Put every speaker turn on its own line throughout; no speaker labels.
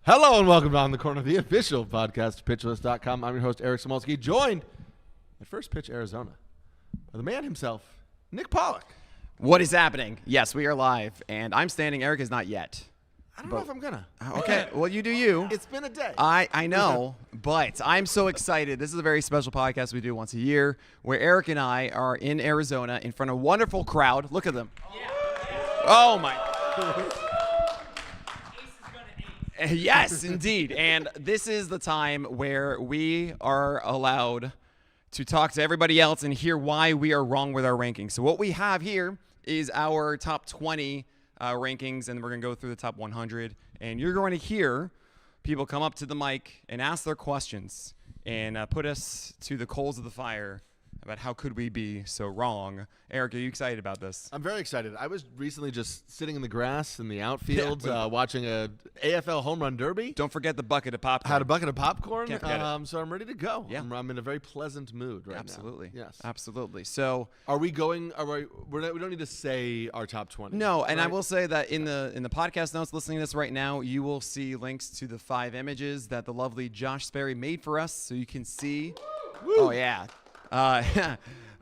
Hello and welcome to On the Corner, the official podcast of PitchList.com. I'm your host, Eric Samulski, joined at First Pitch Arizona by the man himself, Nick Pollack.
What is happening? Yes, we are live, and I'm standing. Eric is not yet.
I don't know if I'm gonna.
Okay, well, you do you.
It's been a day.
I know, but I'm so excited. This is a very special podcast we do once a year where Eric and I are in Arizona in front of a wonderful crowd. Look at them. Yeah. Oh, my. Yes, indeed. And this is the time where we are allowed to talk to everybody else and hear why we are wrong with our rankings. So what we have here is our top 20 rankings, and we're going to go through the top 100. And you're going to hear people come up to the mic and ask their questions and put us to the coals of the fire about how could we be so wrong. Eric, are you excited about this?
I'm very excited. I was recently just sitting in the grass in the outfield watching a AFL home run derby.
Don't forget the bucket of popcorn.
Had a bucket of popcorn,
Can't forget it.
so I'm ready to go.
Yeah.
I'm in a very pleasant mood right
Absolutely.
now. Yes.
Absolutely. So
Are we going? We don't need to say our top 20.
no, and I
right?
will say that in the podcast notes, listening to this right now, you will see links to the 5 images that the lovely Josh Sperry made for us, so you can see.
Woo.
Oh yeah.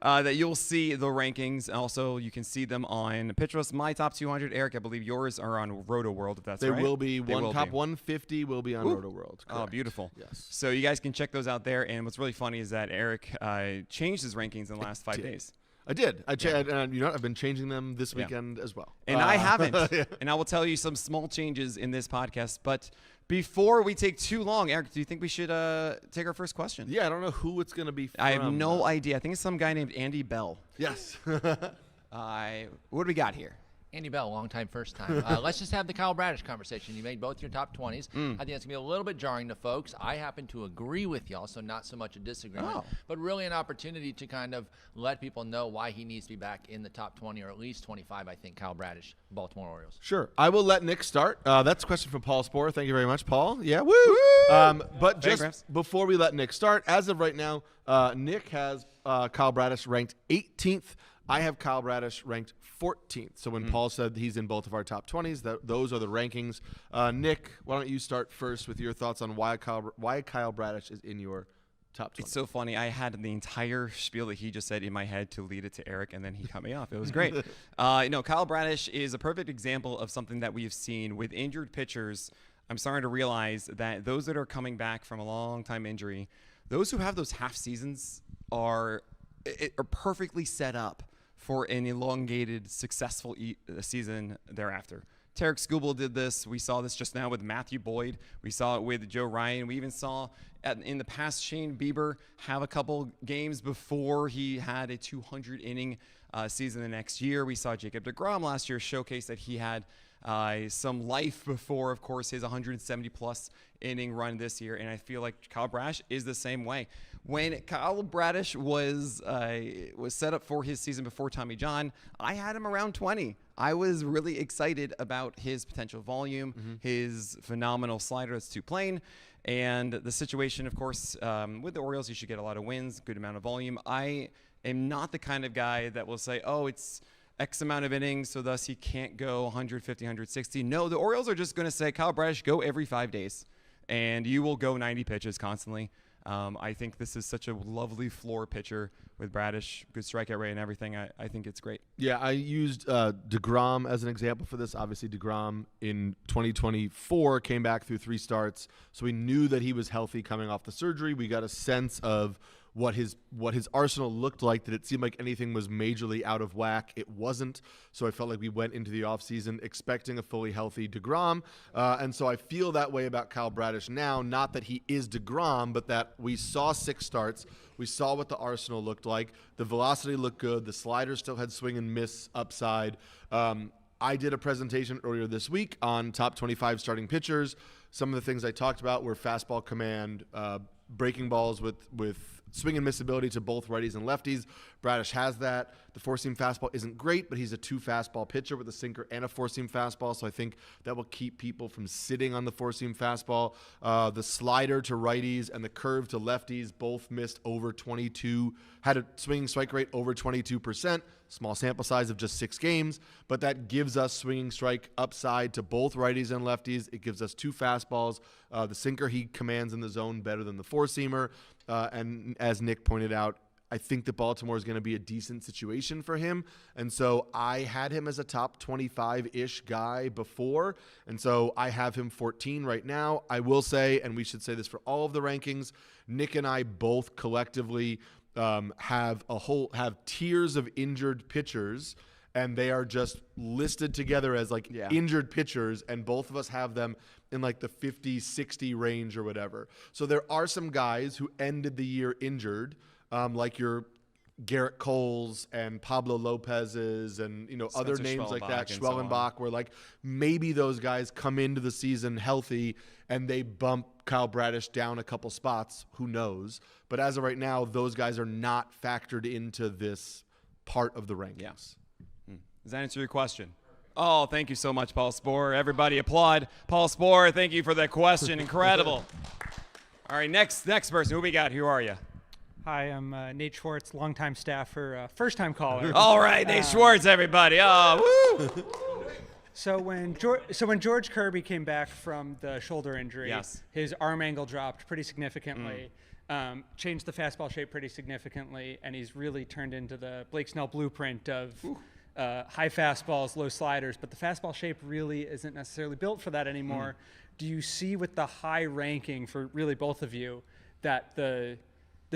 That you'll see the rankings. Also, you can see them on PitchList. My top 200, Eric, I believe yours are on Roto World, if that's
They
right.
will be.
They will
Top
be.
150 will be on Roto World.
Oh,
Correct.
beautiful.
Yes.
So you guys can check those out there. And what's really funny is that Eric changed his rankings in the last 5 days.
I did. And you know, I've been changing them this weekend as well.
And I haven't.
Yeah.
And I will tell you some small changes in this podcast. But before we take too long, Eric, do you think we should take our first question?
Yeah, I don't know who it's going to be from.
I have no idea. I think it's some guy named Andy Bell.
Yes.
What do we got here?
Andy Bell, long time, first time. Let's just have the Kyle Bradish conversation. You made both your top 20s. I think that's going to be a little bit jarring to folks. I happen to agree with y'all, so not so much a disagreement, but really an opportunity to kind of let people know why he needs to be back in the top 20 or at least 25, I think, Kyle Bradish, Baltimore Orioles.
Sure. I will let Nick start. That's a question from Paul Sporer. Thank you very much, Paul. Yeah, woo! But just
Thanks.
before we let Nick start, as of right now, Nick has Kyle Bradish ranked 18th. I have Kyle Bradish ranked 14th. So when Paul said he's in both of our top 20s, those are the rankings. Nick, why don't you start first with your thoughts on why Kyle Bradish is in your top 20?
It's so funny. I had the entire spiel that he just said in my head to lead it to Eric, and then he cut me off. It was great. Kyle Bradish is a perfect example of something that we have seen with injured pitchers. I'm starting to realize that those that are coming back from a long-time injury, those who have those half seasons are perfectly set up for an elongated, successful season thereafter. Tarek Skubal did this. We saw this just now with Matthew Boyd. We saw it with Joe Ryan. We even saw in the past Shane Bieber have a couple games before he had a 200-inning season the next year. We saw Jacob deGrom last year showcase that he had some life before, of course, his 170-plus inning run this year. And I feel like Kyle Bradish is the same way. When Kyle Bradish was set up for his season before Tommy John, I had him around 20. I was really excited about his potential volume, his phenomenal slider that's too plain, and the situation, of course, with the Orioles, you should get a lot of wins, good amount of volume. I am not the kind of guy that will say, oh, it's X amount of innings, so thus he can't go 150, 160. No, the Orioles are just going to say, Kyle Bradish, go every 5 days, and you will go 90 pitches constantly. I think this is such a lovely floor pitcher with Bradish, good strikeout rate and everything. I think it's great.
Yeah, I used deGrom as an example for this. Obviously, deGrom in 2024 came back through 3 starts, so we knew that he was healthy coming off the surgery. We got a sense of what his arsenal looked like, that it seemed like anything was majorly out of whack. It wasn't. So I felt like we went into the offseason expecting a fully healthy deGrom. And so I feel that way about Kyle Bradish now, not that he is deGrom, but that we saw 6 starts. We saw what the arsenal looked like. The velocity looked good. The slider still had swing and miss upside. I did a presentation earlier this week on top 25 starting pitchers. Some of the things I talked about were fastball command, breaking balls with swing and miss ability to both righties and lefties. Bradish has that. The four-seam fastball isn't great, but he's a 2-fastball pitcher with a sinker and a four-seam fastball, so I think that will keep people from sitting on the four-seam fastball. The slider to righties and the curve to lefties both missed over 22, had a swinging strike rate over 22%. Small sample size of just 6 games, but that gives us swinging strike upside to both righties and lefties. It gives us 2 fastballs. The sinker he commands in the zone better than the four-seamer. And as Nick pointed out, I think that Baltimore is going to be a decent situation for him. And so I had him as a top 25-ish guy before. And so I have him 14 right now. I will say, and we should say this for all of the rankings, Nick and I both collectively have tiers of injured pitchers, and they are just listed together as injured pitchers, and both of us have them in like the 50-60 range or whatever. So there are some guys who ended the year injured, like your Garrett Coles and Pablo Lopez's and other names like that, Schwellenbach, where like maybe those guys come into the season healthy and they bump Kyle Bradish down a couple spots. Who knows? But as of right now, those guys are not factored into this part of the rankings.
Yeah. Does that answer your question? Oh, thank you so much, Paul Sporer. Everybody applaud Paul Sporer. Thank you for that question. Incredible. All right, next person. Who we got? Who are you?
Hi, I'm Nate Schwartz, longtime staffer, first-time caller.
All right, Nate Schwartz, everybody. Oh, woo!
So when George Kirby came back from the shoulder injury, his arm angle dropped pretty significantly, changed the fastball shape pretty significantly, and he's really turned into the Blake Snell blueprint of high fastballs, low sliders. But the fastball shape really isn't necessarily built for that anymore. Do you see with the high ranking for really both of you that the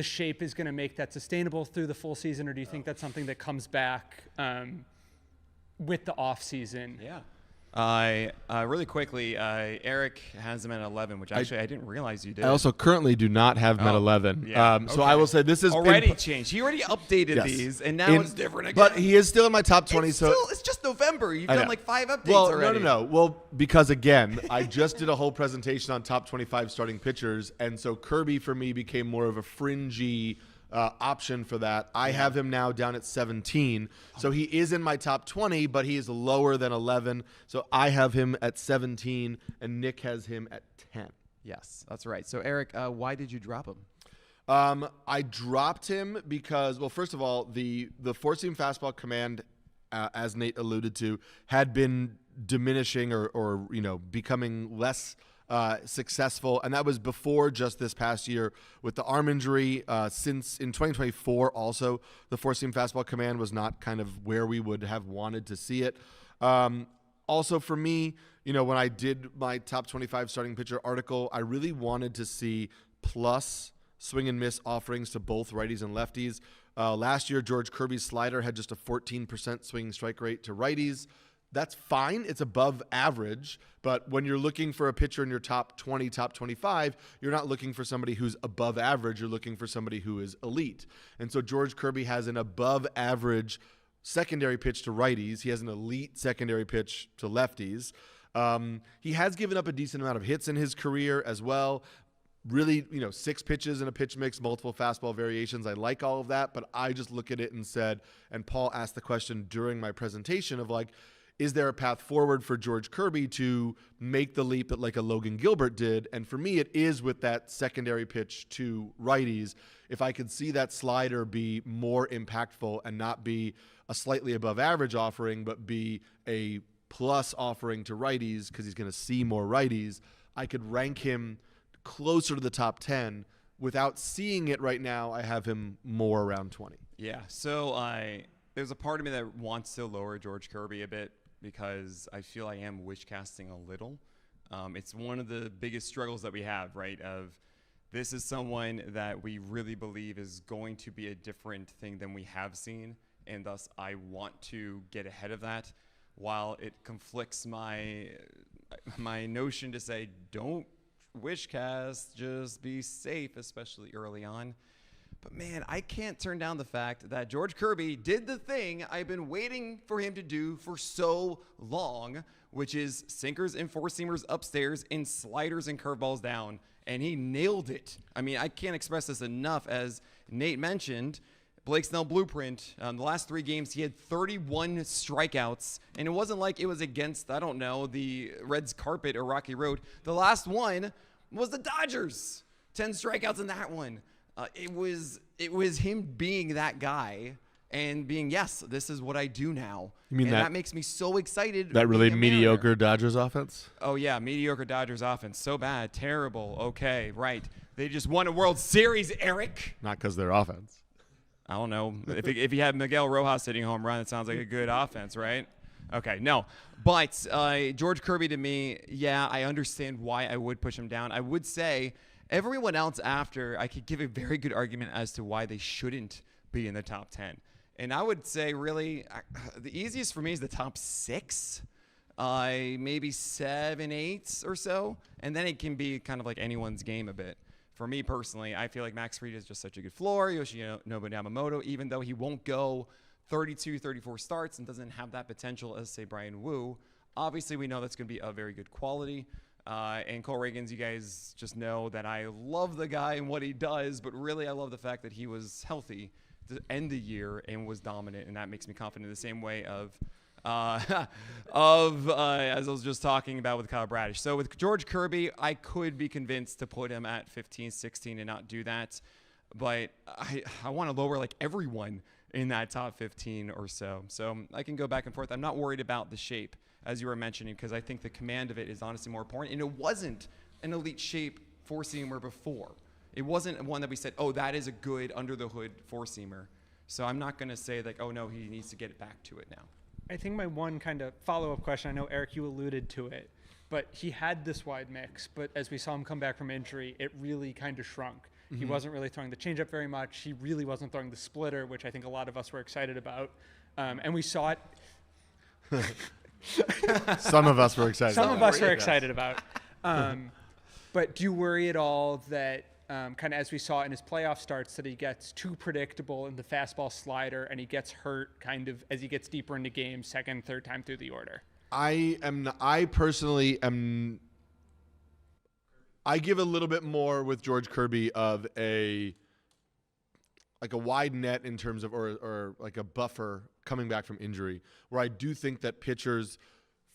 shape is going to make that sustainable through the full season, or do you think that's something that comes back with the off season?
Yeah. Really quickly, Eric has him at 11, which actually I didn't realize you did.
I also currently do not have him at 11.
Yeah.
So I will say this is
already changed. He already updated these, and now it's different again.
But he is still in my top 20.
It's just November. You've done like 5 updates already.
No. Well, because again, I just did a whole presentation on top 25 starting pitchers, and so Kirby for me became more of a fringy option for that. I have him now down at 17. So he is in my top 20, but he is lower than 11. So I have him at 17, and Nick has him at 10.
Yes, that's right. So, Eric, why did you drop him?
I dropped him because, well, first of all, the four-seam fastball command, as Nate alluded to, had been diminishing or becoming less successful, and that was before just this past year with the arm injury. Since in 2024 also, the four-seam fastball command was not kind of where we would have wanted to see it. Also for me, when I did my top 25 starting pitcher article, I really wanted to see plus swing and miss offerings to both righties and lefties. Last year, George Kirby's slider had just a 14% swinging strike rate to righties. That's fine. It's above average. But when you're looking for a pitcher in your top 20, top 25, you're not looking for somebody who's above average. You're looking for somebody who is elite. And so George Kirby has an above average secondary pitch to righties. He has an elite secondary pitch to lefties. He has given up a decent amount of hits in his career as well. Really, 6 pitches in a pitch mix, multiple fastball variations. I like all of that, but I just look at it and said, and Paul asked the question during my presentation of is there a path forward for George Kirby to make the leap that like a Logan Gilbert did? And for me, it is with that secondary pitch to righties. If I could see that slider be more impactful and not be a slightly above average offering, but be a plus offering to righties because he's going to see more righties, I could rank him closer to the top 10. Without seeing it right now, I have him more around 20.
Yeah, so there's a part of me that wants to lower George Kirby a bit, because I feel I am wish casting a little. It's one of the biggest struggles that we have, right? Of this is someone that we really believe is going to be a different thing than we have seen, and thus I want to get ahead of that. While it conflicts my notion to say don't wish cast, just be safe, especially early on. But man, I can't turn down the fact that George Kirby did the thing I've been waiting for him to do for so long, which is sinkers and four-seamers upstairs and sliders and curveballs down. And he nailed it. I mean, I can't express this enough. As Nate mentioned, Blake Snell blueprint. The last 3 games, he had 31 strikeouts, and it wasn't like it was against, I don't know, the Reds carpet or Rocky Road. The last one was the Dodgers. 10 strikeouts in that one. It was him being that guy and being, yes, this is what I do now.
You mean
that makes me so excited.
That really mediocre Dodgers offense?
Oh, yeah, mediocre Dodgers offense. So bad, terrible. Okay, right. They just won a World Series, Eric.
Not because their offense.
I don't know. If you had Miguel Rojas hitting home run, it sounds like a good offense, right? Okay, no. But George Kirby, to me, yeah, I understand why I would push him down. I would say everyone else after, I could give a very good argument as to why they shouldn't be in the top 10. And I would say, really, the easiest for me is the top 6, maybe 7, 8 or so. And then it can be kind of like anyone's game a bit. For me personally, I feel like Max Fried is just such a good floor. Yoshinobu Yamamoto, even though he won't go 32, 34 starts and doesn't have that potential as, say, Brian Wu, obviously we know that's going to be a very good quality. And Cole Reagans, you guys just know that I love the guy and what he does, but really I love the fact that he was healthy to end the year and was dominant, and that makes me confident the same way as I was just talking about with Kyle Bradish. So with George Kirby, I could be convinced to put him at 15, 16 and not do that, but I want to lower like everyone in that top 15 or so. So I can go back and forth. I'm not worried about the shape, as you were mentioning, because I think the command of it is honestly more important, and it wasn't an elite shape 4-seamer before. It wasn't one that we said, oh, that is a good under-the-hood 4-seamer. So I'm not going to say, like, oh, no, he needs to get back to it now.
I think my one kind of follow-up question, I know, Eric, you alluded to it, but he had this wide mix, but as we saw him come back from injury, it really kind of shrunk. Mm-hmm. He wasn't really throwing the changeup very much. He really wasn't throwing the splitter, which I think a lot of us were excited about. And we saw it.
Some of us were excited.
Some of us were excited about. But do you worry at all that kind of as we saw in his playoff starts that he gets too predictable in the fastball slider and he gets hurt kind of as he gets deeper into games, second, third time through the order?
I personally am. I give a little bit more with George Kirby of a wide net in terms of or like a buffer coming back from injury, where I do think that pitchers,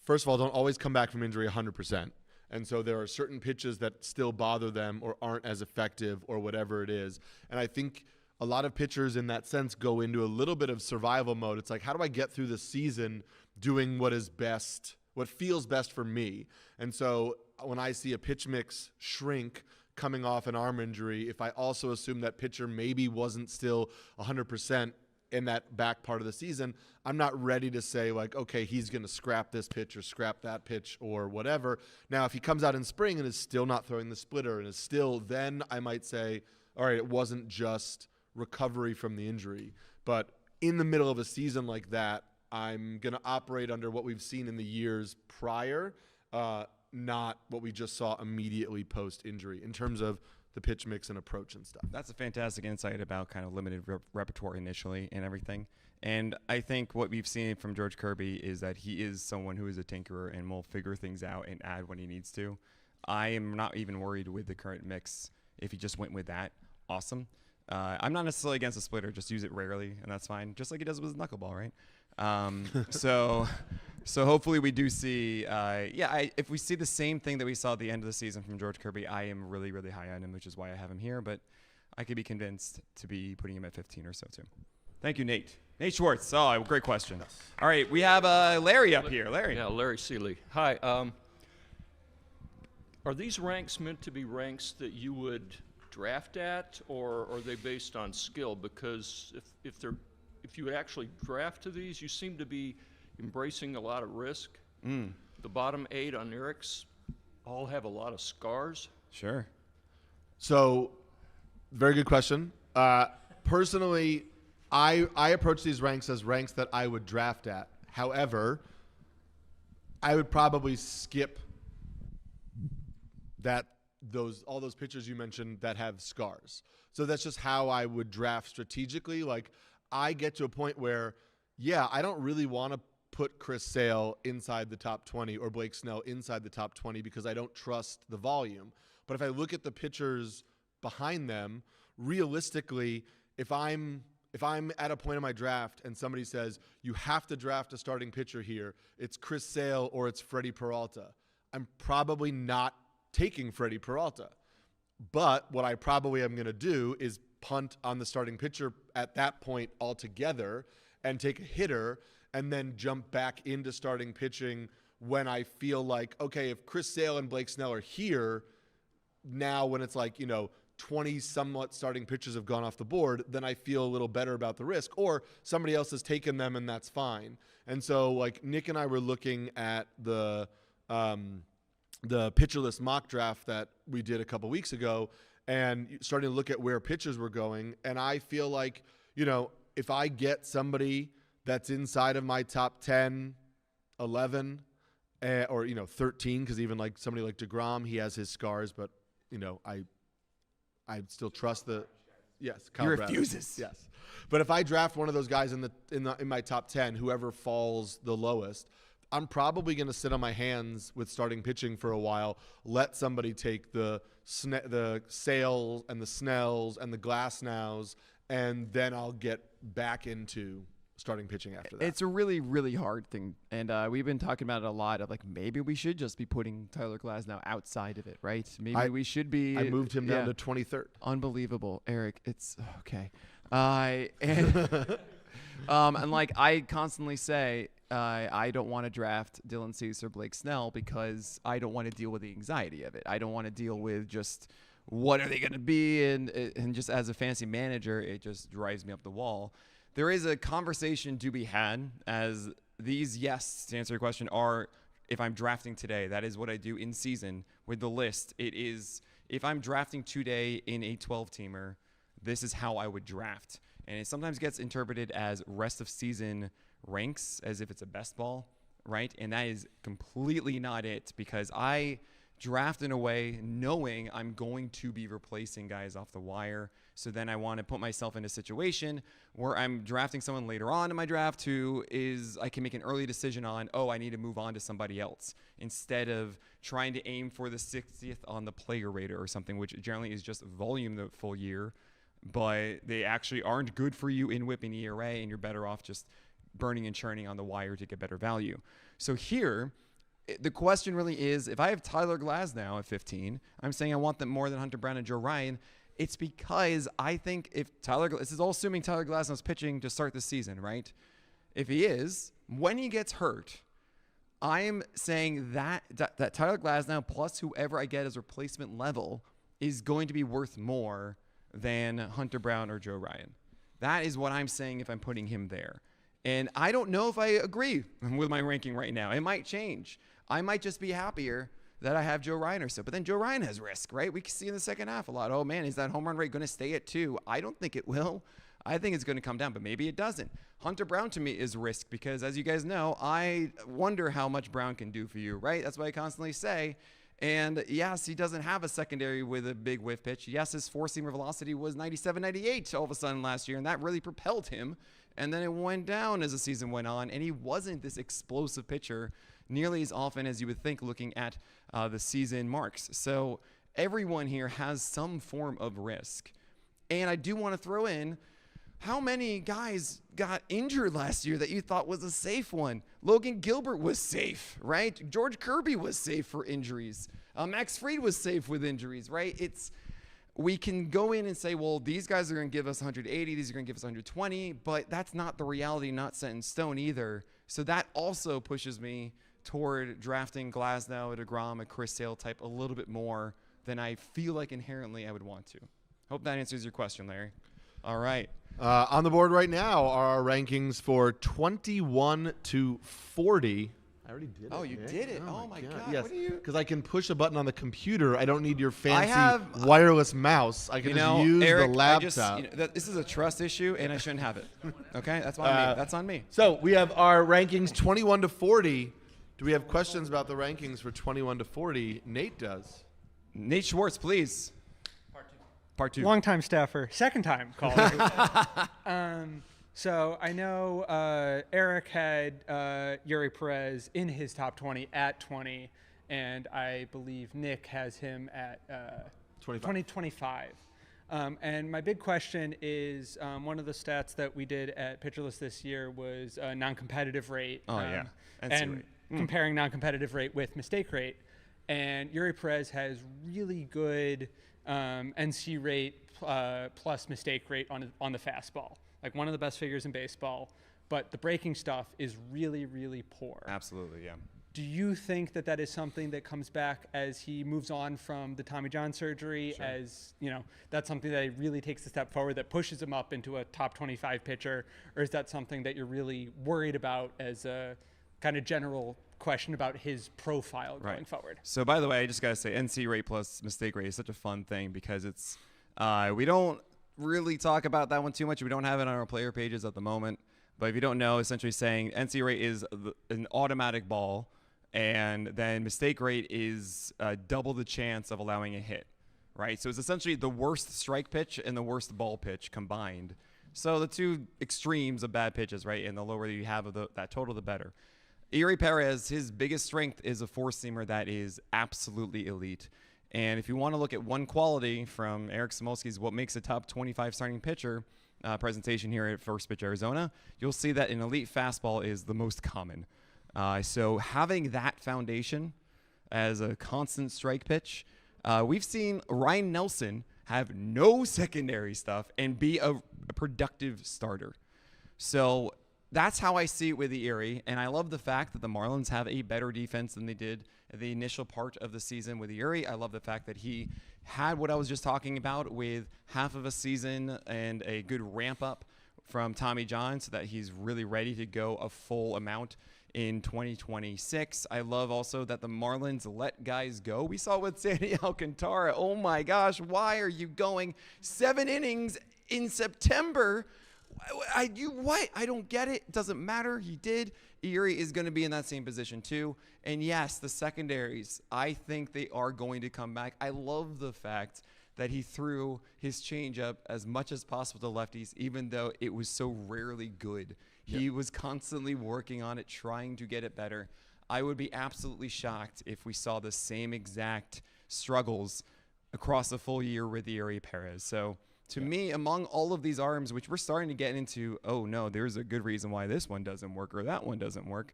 first of all, don't always come back from injury 100%. And so there are certain pitches that still bother them or aren't as effective or whatever it is. And I think a lot of pitchers in that sense go into a little bit of survival mode. It's like, how do I get through the season doing what is best, what feels best for me? And so when I see a pitch mix shrink coming off an arm injury, if I also assume that pitcher maybe wasn't still 100% in that back part of the season, I'm not ready to say like, okay, he's going to scrap this pitch or scrap that pitch or whatever. Now, if he comes out in spring and is still not throwing the splitter and is still, then I might say, all right, it wasn't just recovery from the injury. But in the middle of a season like that, I'm going to operate under what we've seen in the years prior, not what we just saw immediately post-injury in terms of the pitch mix and approach and stuff.
That's a fantastic insight about kind of limited repertoire initially and everything. And I think what we've seen from George Kirby is that he is someone who is a tinkerer and will figure things out and add when he needs to. I am not even worried with the current mix. If he just went with that, awesome. I'm not necessarily against a splitter, just use it rarely, and that's fine, just like he does with his knuckleball, right? So hopefully we do see, if we see the same thing that we saw at the end of the season from George Kirby, I am really, really high on him, which is why I have him here, but I could be convinced to be putting him at 15 or so too. Thank you, Nate. Nate Schwartz. Oh, great question. Yes. All right, we have Larry up here. Larry.
Yeah, Larry Seeley. Hi. Are these ranks meant to be ranks that you would draft at, or are they based on skill? Because if you would actually draft to these, you seem to be embracing a lot of risk. The bottom 8 on Eric's all have a lot of scars.
Sure.
So, very good question. Personally, I approach these ranks as ranks that I would draft at. However, I would probably skip all those pitchers you mentioned that have scars. So that's just how I would draft strategically. Like, I get to a point where, I don't really want to put Chris Sale inside the top 20 or Blake Snell inside the top 20 because I don't trust the volume. But if I look at the pitchers behind them, realistically, if I'm if I'm at a point in my draft and somebody says, you have to draft a starting pitcher here, it's Chris Sale or it's Freddie Peralta, I'm probably not taking Freddie Peralta. But what I probably am going to do is punt on the starting pitcher at that point altogether and take a hitter and then jump back into starting pitching when I feel like, okay, if Chris Sale and Blake Snell are here, now when it's like, 20 somewhat starting pitchers have gone off the board, then I feel a little better about the risk. Or somebody else has taken them and that's fine. And so like Nick and I were looking at the pitcherless mock draft that we did a couple weeks ago and starting to look at where pitchers were going. And I feel like, if I get somebody that's inside of my top 10, 11, or 13, because even like somebody like DeGrom, he has his scars, but I still trust Kyle
He
Bradish.
refuses.
Yes, but if I draft one of those guys in my top 10, whoever falls the lowest, I'm probably going to sit on my hands with starting pitching for a while. Let somebody take the Sales and the Snells and the Glasnows, and then I'll get back into starting pitching after that.
It's a really, really hard thing. And we've been talking about it a lot of like, maybe we should just be putting Tyler Glasnow outside of it, right? Maybe we should be.
I moved him down to 23rd.
Unbelievable. Eric, it's okay. And like I constantly say, I don't want to draft Dylan Cease or Blake Snell because I don't want to deal with the anxiety of it. I don't want to deal with just what are they going to be. And just as a fantasy manager, it just drives me up the wall. There is a conversation to be had as these, yes, to answer your question, are if I'm drafting today. That is what I do in season with the list. It is if I'm drafting today in a 12-teamer, this is how I would draft. And it sometimes gets interpreted as rest of season ranks as if it's a best ball, right? And that is completely not it because I draft in a way knowing I'm going to be replacing guys off the wire. So then I want to put myself in a situation where I'm drafting someone later on in my draft who is I can make an early decision on, I need to move on to somebody else instead of trying to aim for the 60th on the player rater or something, which generally is just volume the full year, but they actually aren't good for you in whip and ERA, and you're better off just burning and churning on the wire to get better value. So here, the question really is, if I have Tyler Glasnow at 15, I'm saying I want them more than Hunter Brown and Joe Ryan. It's because I think if this is all assuming Tyler Glasnow's pitching to start the season, right? If he is, when he gets hurt, I'm saying that Tyler Glasnow plus whoever I get as replacement level is going to be worth more than Hunter Brown or Joe Ryan. That is what I'm saying if I'm putting him there. And I don't know if I agree with my ranking right now. It might change. I might just be happier that I have Joe Ryan or so. But then Joe Ryan has risk, right? We can see in the second half a lot. Oh, man, is that home run rate going to stay at 2? I don't think it will. I think it's going to come down, but maybe it doesn't. Hunter Brown to me is risk because, as you guys know, I wonder how much Brown can do for you, right? That's what I constantly say. And yes, he doesn't have a secondary with a big whiff pitch. Yes, his four-seamer velocity was 97, 98 all of a sudden last year, and that really propelled him. And then it went down as the season went on, and he wasn't this explosive pitcher nearly as often as you would think looking at the season marks. So everyone here has some form of risk. And I do want to throw in, how many guys got injured last year that you thought was a safe one? Logan Gilbert was safe, right? George Kirby was safe for injuries. Max Fried was safe with injuries, right? We can go in and say, well, these guys are going to give us 180, these are going to give us 120, but that's not the reality, not set in stone either. So that also pushes me toward drafting Glasnow, a DeGrom, a Chris Sale type a little bit more than I feel like inherently I would want to. Hope that answers your question, Larry. All right.
On the board right now are our rankings for 21 to 40. I already did it.
Oh, you did it. Oh, my God.
Yes,
What are you?
because I can push a button on the computer. I don't need your fancy wireless mouse. I can just use
Eric,
the laptop.
This is a trust issue, and I shouldn't have it. Okay? That's on me. That's on me.
So we have our rankings 21 to 40. Do we have questions about the rankings for 21 to 40? Nate does.
Nate Schwartz, please. Part two.
Longtime staffer, second time caller. So I know Eric had Eury Perez in his top 20 at 20, and I believe Nick has him at
25.
25. And my big question is, one of the stats that we did at Pitcherless this year was non-competitive rate.
NC
and
rate.
Comparing non-competitive rate with mistake rate. And Eury Perez has really good NC rate plus mistake rate on the fastball. Like one of the best figures in baseball. But the breaking stuff is really, really poor.
Absolutely, yeah.
Do you think that is something that comes back as he moves on from the Tommy John surgery? Sure. As that's something that he really takes a step forward, that pushes him up into a top 25 pitcher, or is that something that you're really worried about as a kind of general question about his profile going forward?
So, by the way, I just gotta say, NC rate plus mistake rate is such a fun thing because it's we don't really talk about that one too much. We don't have it on our player pages at the moment. But if you don't know, essentially saying NC rate is an automatic ball. And then mistake rate is double the chance of allowing a hit, right? So it's essentially the worst strike pitch and the worst ball pitch combined. So the two extremes of bad pitches, right? And the lower you have of that total, the better. Eury Perez, his biggest strength is a four-seamer that is absolutely elite. And if you want to look at one quality from Eric Samulski's what makes a top 25 starting pitcher presentation here at First Pitch Arizona, you'll see that an elite fastball is the most common. So having that foundation as a constant strike pitch, we've seen Ryan Nelson have no secondary stuff and be a productive starter. So that's how I see it with the Eury, and I love the fact that the Marlins have a better defense than they did at the initial part of the season with the Eury. I love the fact that he had what I was just talking about with half of a season and a good ramp up from Tommy John so that he's really ready to go a full amount in 2026. I love also that the Marlins let guys go. We saw with Sandy Alcantara. Oh my gosh, why are you going 7 innings in September? I don't get it. It doesn't matter. He did. Eury is going to be in that same position too. And yes, the secondaries, I think they are going to come back. I love the fact that he threw his changeup as much as possible to lefties, even though it was so rarely good. He was constantly working on it, trying to get it better. I would be absolutely shocked if we saw the same exact struggles across the full year with Eury Perez. So to me, among all of these arms, which we're starting to get into, oh no, there's a good reason why this one doesn't work or that one doesn't work.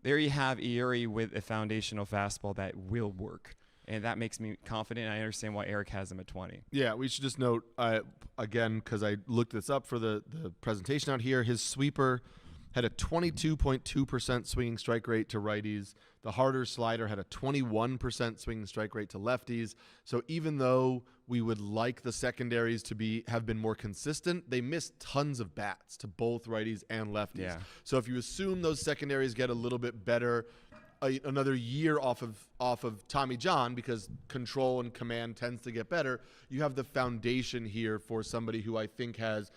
There you have Eury with a foundational fastball that will work. And that makes me confident. I understand why Eric has him at 20.
Yeah, we should just note, again, because I looked this up for the presentation out here, his sweeper had a 22.2% swinging strike rate to righties. The harder slider had a 21% swinging strike rate to lefties. So even though we would like the secondaries to have been more consistent, they missed tons of bats to both righties and lefties.
Yeah.
So if you assume those secondaries get a little bit better, another year off of Tommy John, because control and command tends to get better, you have the foundation here for somebody who I think has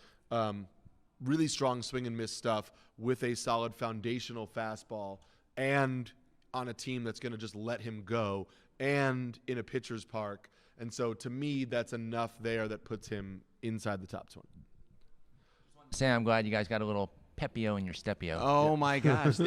really strong swing and miss stuff with a solid foundational fastball, and on a team that's going to just let him go, and in a pitcher's park. And so to me, that's enough there that puts him inside the top 20.
Sam, I'm glad you guys got a little Pepio in your Stepio.
Oh my gosh,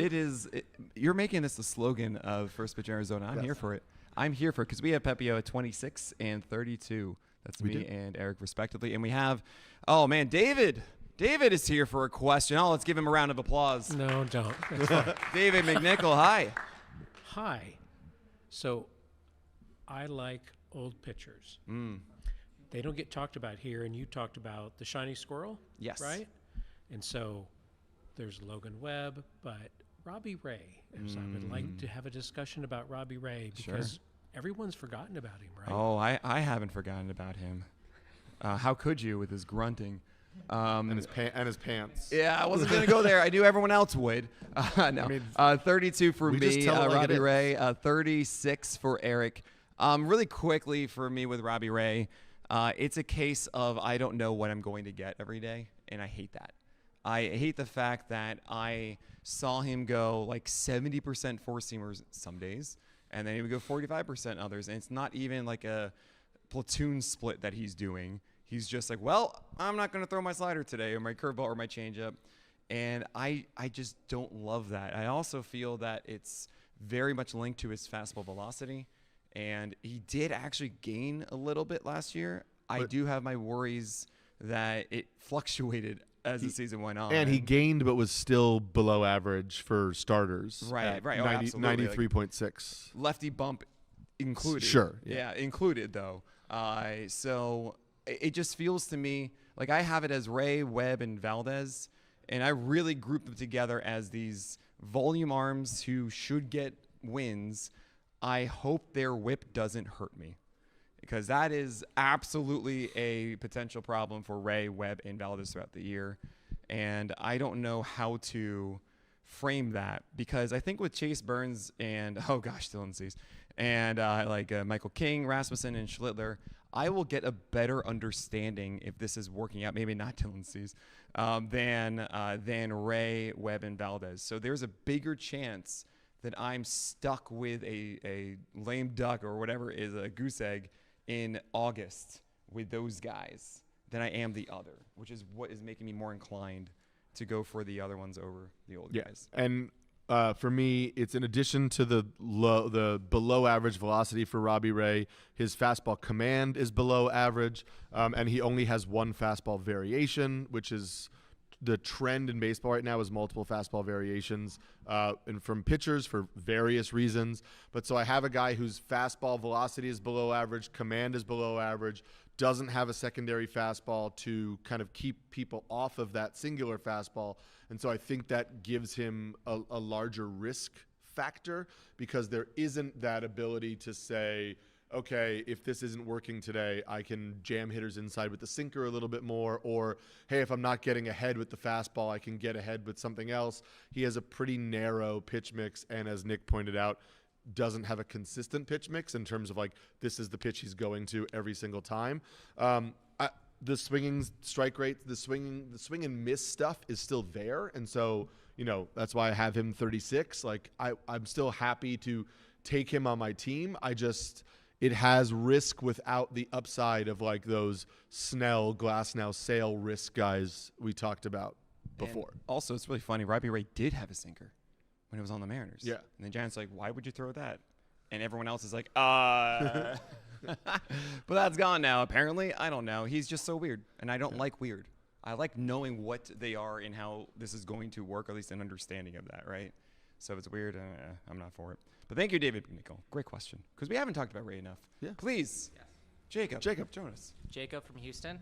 you're making this the slogan of First Pitch Arizona. I'm here for it. I'm here for it because we have Pepio at 26 and 32. That's me and Eric respectively. And we have, oh man, David. David is here for a question. Oh, let's give him a round of applause.
No, don't.
David McNichol, hi.
Hi. So I like old pitchers. They don't get talked about here, and you talked about the shiny squirrel.
Yes.
Right? And so there's Logan Webb, but Robbie Ray. So I would like to have a discussion about Robbie Ray because everyone's forgotten about him, right?
Oh, I haven't forgotten about him. How could you with his grunting?
And his pants.
Yeah, I wasn't going to go there. I knew everyone else would. No. 32 for me, Robbie Ray. 36 for Eric. Really quickly for me with Robbie Ray, it's a case of I don't know what I'm going to get every day, and I hate that. I hate the fact that I saw him go like 70% four-seamers some days, and then he would go 45% others, and it's not even like a platoon split that he's doing. He's just like, well, I'm not going to throw my slider today or my curveball or my changeup, and I just don't love that. I also feel that it's very much linked to his fastball velocity, and he did actually gain a little bit last year. I do have my worries that it fluctuated as the season went on.
And he gained, but was still below average for starters.
Right. Oh,
93.6.
Lefty bump included.
Sure.
Yeah, included though. So it just feels to me like I have it as Ray, Webb, and Valdez, and I really group them together as these volume arms who should get wins. I hope their whip doesn't hurt me, because that is absolutely a potential problem for Ray, Webb, and Valdez throughout the year. And I don't know how to frame that, because I think with Chase Burns and, Dylan Cease, and Michael King, Rasmussen, and Schlittler, I will get a better understanding if this is working out, maybe not Dylan Cease, than Ray, Webb, and Valdez. So there's a bigger chance that I'm stuck with a lame duck or whatever is a goose egg in August with those guys than I am the other, which is what is making me more inclined to go for the other ones over the old guys.
And for me, it's in addition to the below average velocity for Robbie Ray, his fastball command is below average, and he only has one fastball variation, which is the trend in baseball right now is multiple fastball variations and from pitchers for various reasons. But so I have a guy whose fastball velocity is below average, command is below average, doesn't have a secondary fastball to kind of keep people off of that singular fastball. And so I think that gives him a larger risk factor, because there isn't that ability to say, okay, if this isn't working today, I can jam hitters inside with the sinker a little bit more, or, hey, if I'm not getting ahead with the fastball, I can get ahead with something else. He has a pretty narrow pitch mix, and as Nick pointed out, doesn't have a consistent pitch mix in terms of like, this is the pitch he's going to every single time. The swinging strike rate, the swing and miss stuff is still there. And so, that's why I have him 36. Like I'm still happy to take him on my team. It has risk without the upside of like those Snell, Glasnow, Sale risk guys we talked about before.
And also, it's really funny. Robbie Ray did have a sinker when it was on the Mariners.
Yeah.
And the Giants like, why would you throw that? And everyone else is like, but that's gone now, apparently. I don't know. He's just so weird. And I don't like weird. I like knowing what they are and how this is going to work, or at least an understanding of that, right? So if it's weird, I'm not for it. But thank you, David Nickel. Great question. Because we haven't talked about Ray enough.
Yeah.
Please.
Yes.
Jacob, join us.
Jacob from Houston.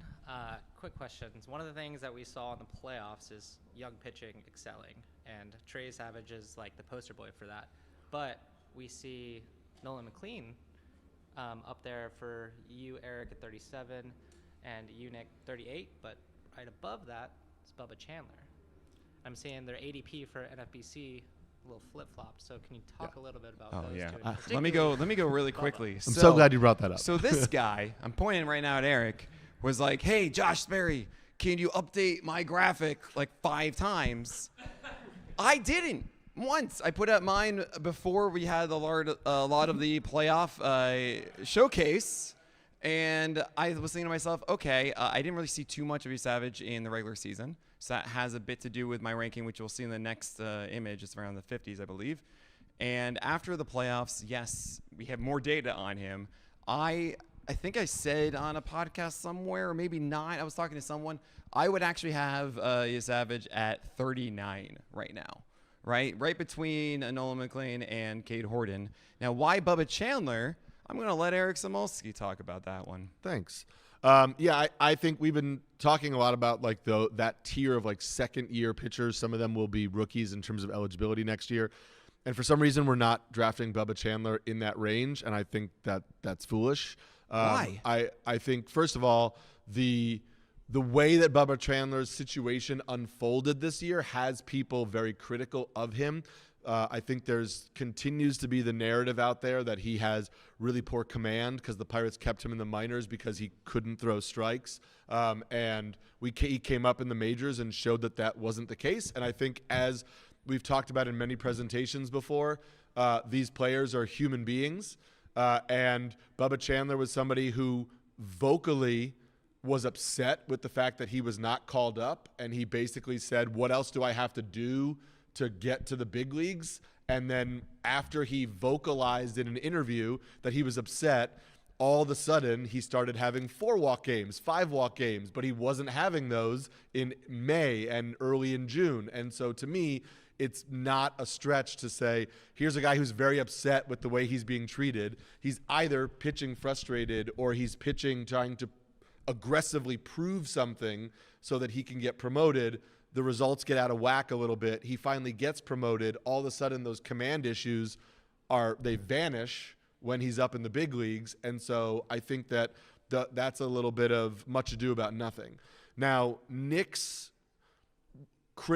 Quick questions. One of the things that we saw in the playoffs is young pitching excelling, and Trey Yesavage is like the poster boy for that. But we see Nolan McLean up there for you, Eric, at 37, and you, Nick, 38. But right above that is Bubba Chandler. I'm seeing their ADP for NFBC a little flip-flop. So can you talk a little bit about those two?
Let me go really quickly.
I'm so glad you brought that up.
So this guy, I'm pointing right now at Eric, was like, hey, Josh Sperry, can you update my graphic like 5 times? I didn't. Once. I put up mine before we had a lot of the playoff showcase, and I was thinking to myself, okay, I didn't really see too much of Yesavage in the regular season, so that has a bit to do with my ranking, which you'll see in the next image. It's around the 50s, I believe. And after the playoffs, yes, we have more data on him. I think I said on a podcast somewhere, or maybe not, I was talking to someone, I would actually have Yesavage at 39 right now. Right between Nolan McLean and Cade Horton. Now, why Bubba Chandler? I'm going to let Eric Samulski talk about that one.
Thanks. I think we've been talking a lot about like that tier of like second-year pitchers. Some of them will be rookies in terms of eligibility next year. And for some reason, we're not drafting Bubba Chandler in that range, and I think that's foolish.
Why?
I think, first of all, the way that Bubba Chandler's situation unfolded this year has people very critical of him. I think there's continues to be the narrative out there that he has really poor command because the Pirates kept him in the minors because he couldn't throw strikes. And he came up in the majors and showed that wasn't the case. And I think, as we've talked about in many presentations before, these players are human beings. And Bubba Chandler was somebody who vocally was upset with the fact that he was not called up, and he basically said, what else do I have to do to get to the big leagues? And then after he vocalized in an interview that he was upset, all of a sudden he started having 4-walk games, 5-walk games, but he wasn't having those in May and early in June. And so to me, it's not a stretch to say, here's a guy who's very upset with the way he's being treated. He's either pitching frustrated or he's pitching trying to aggressively prove something so that he can get promoted. The results get out of whack a little bit. He finally gets promoted. All of a sudden, those command issues they vanish when he's up in the big leagues. And so I think that that's a little bit of much ado about nothing. Now, Nick's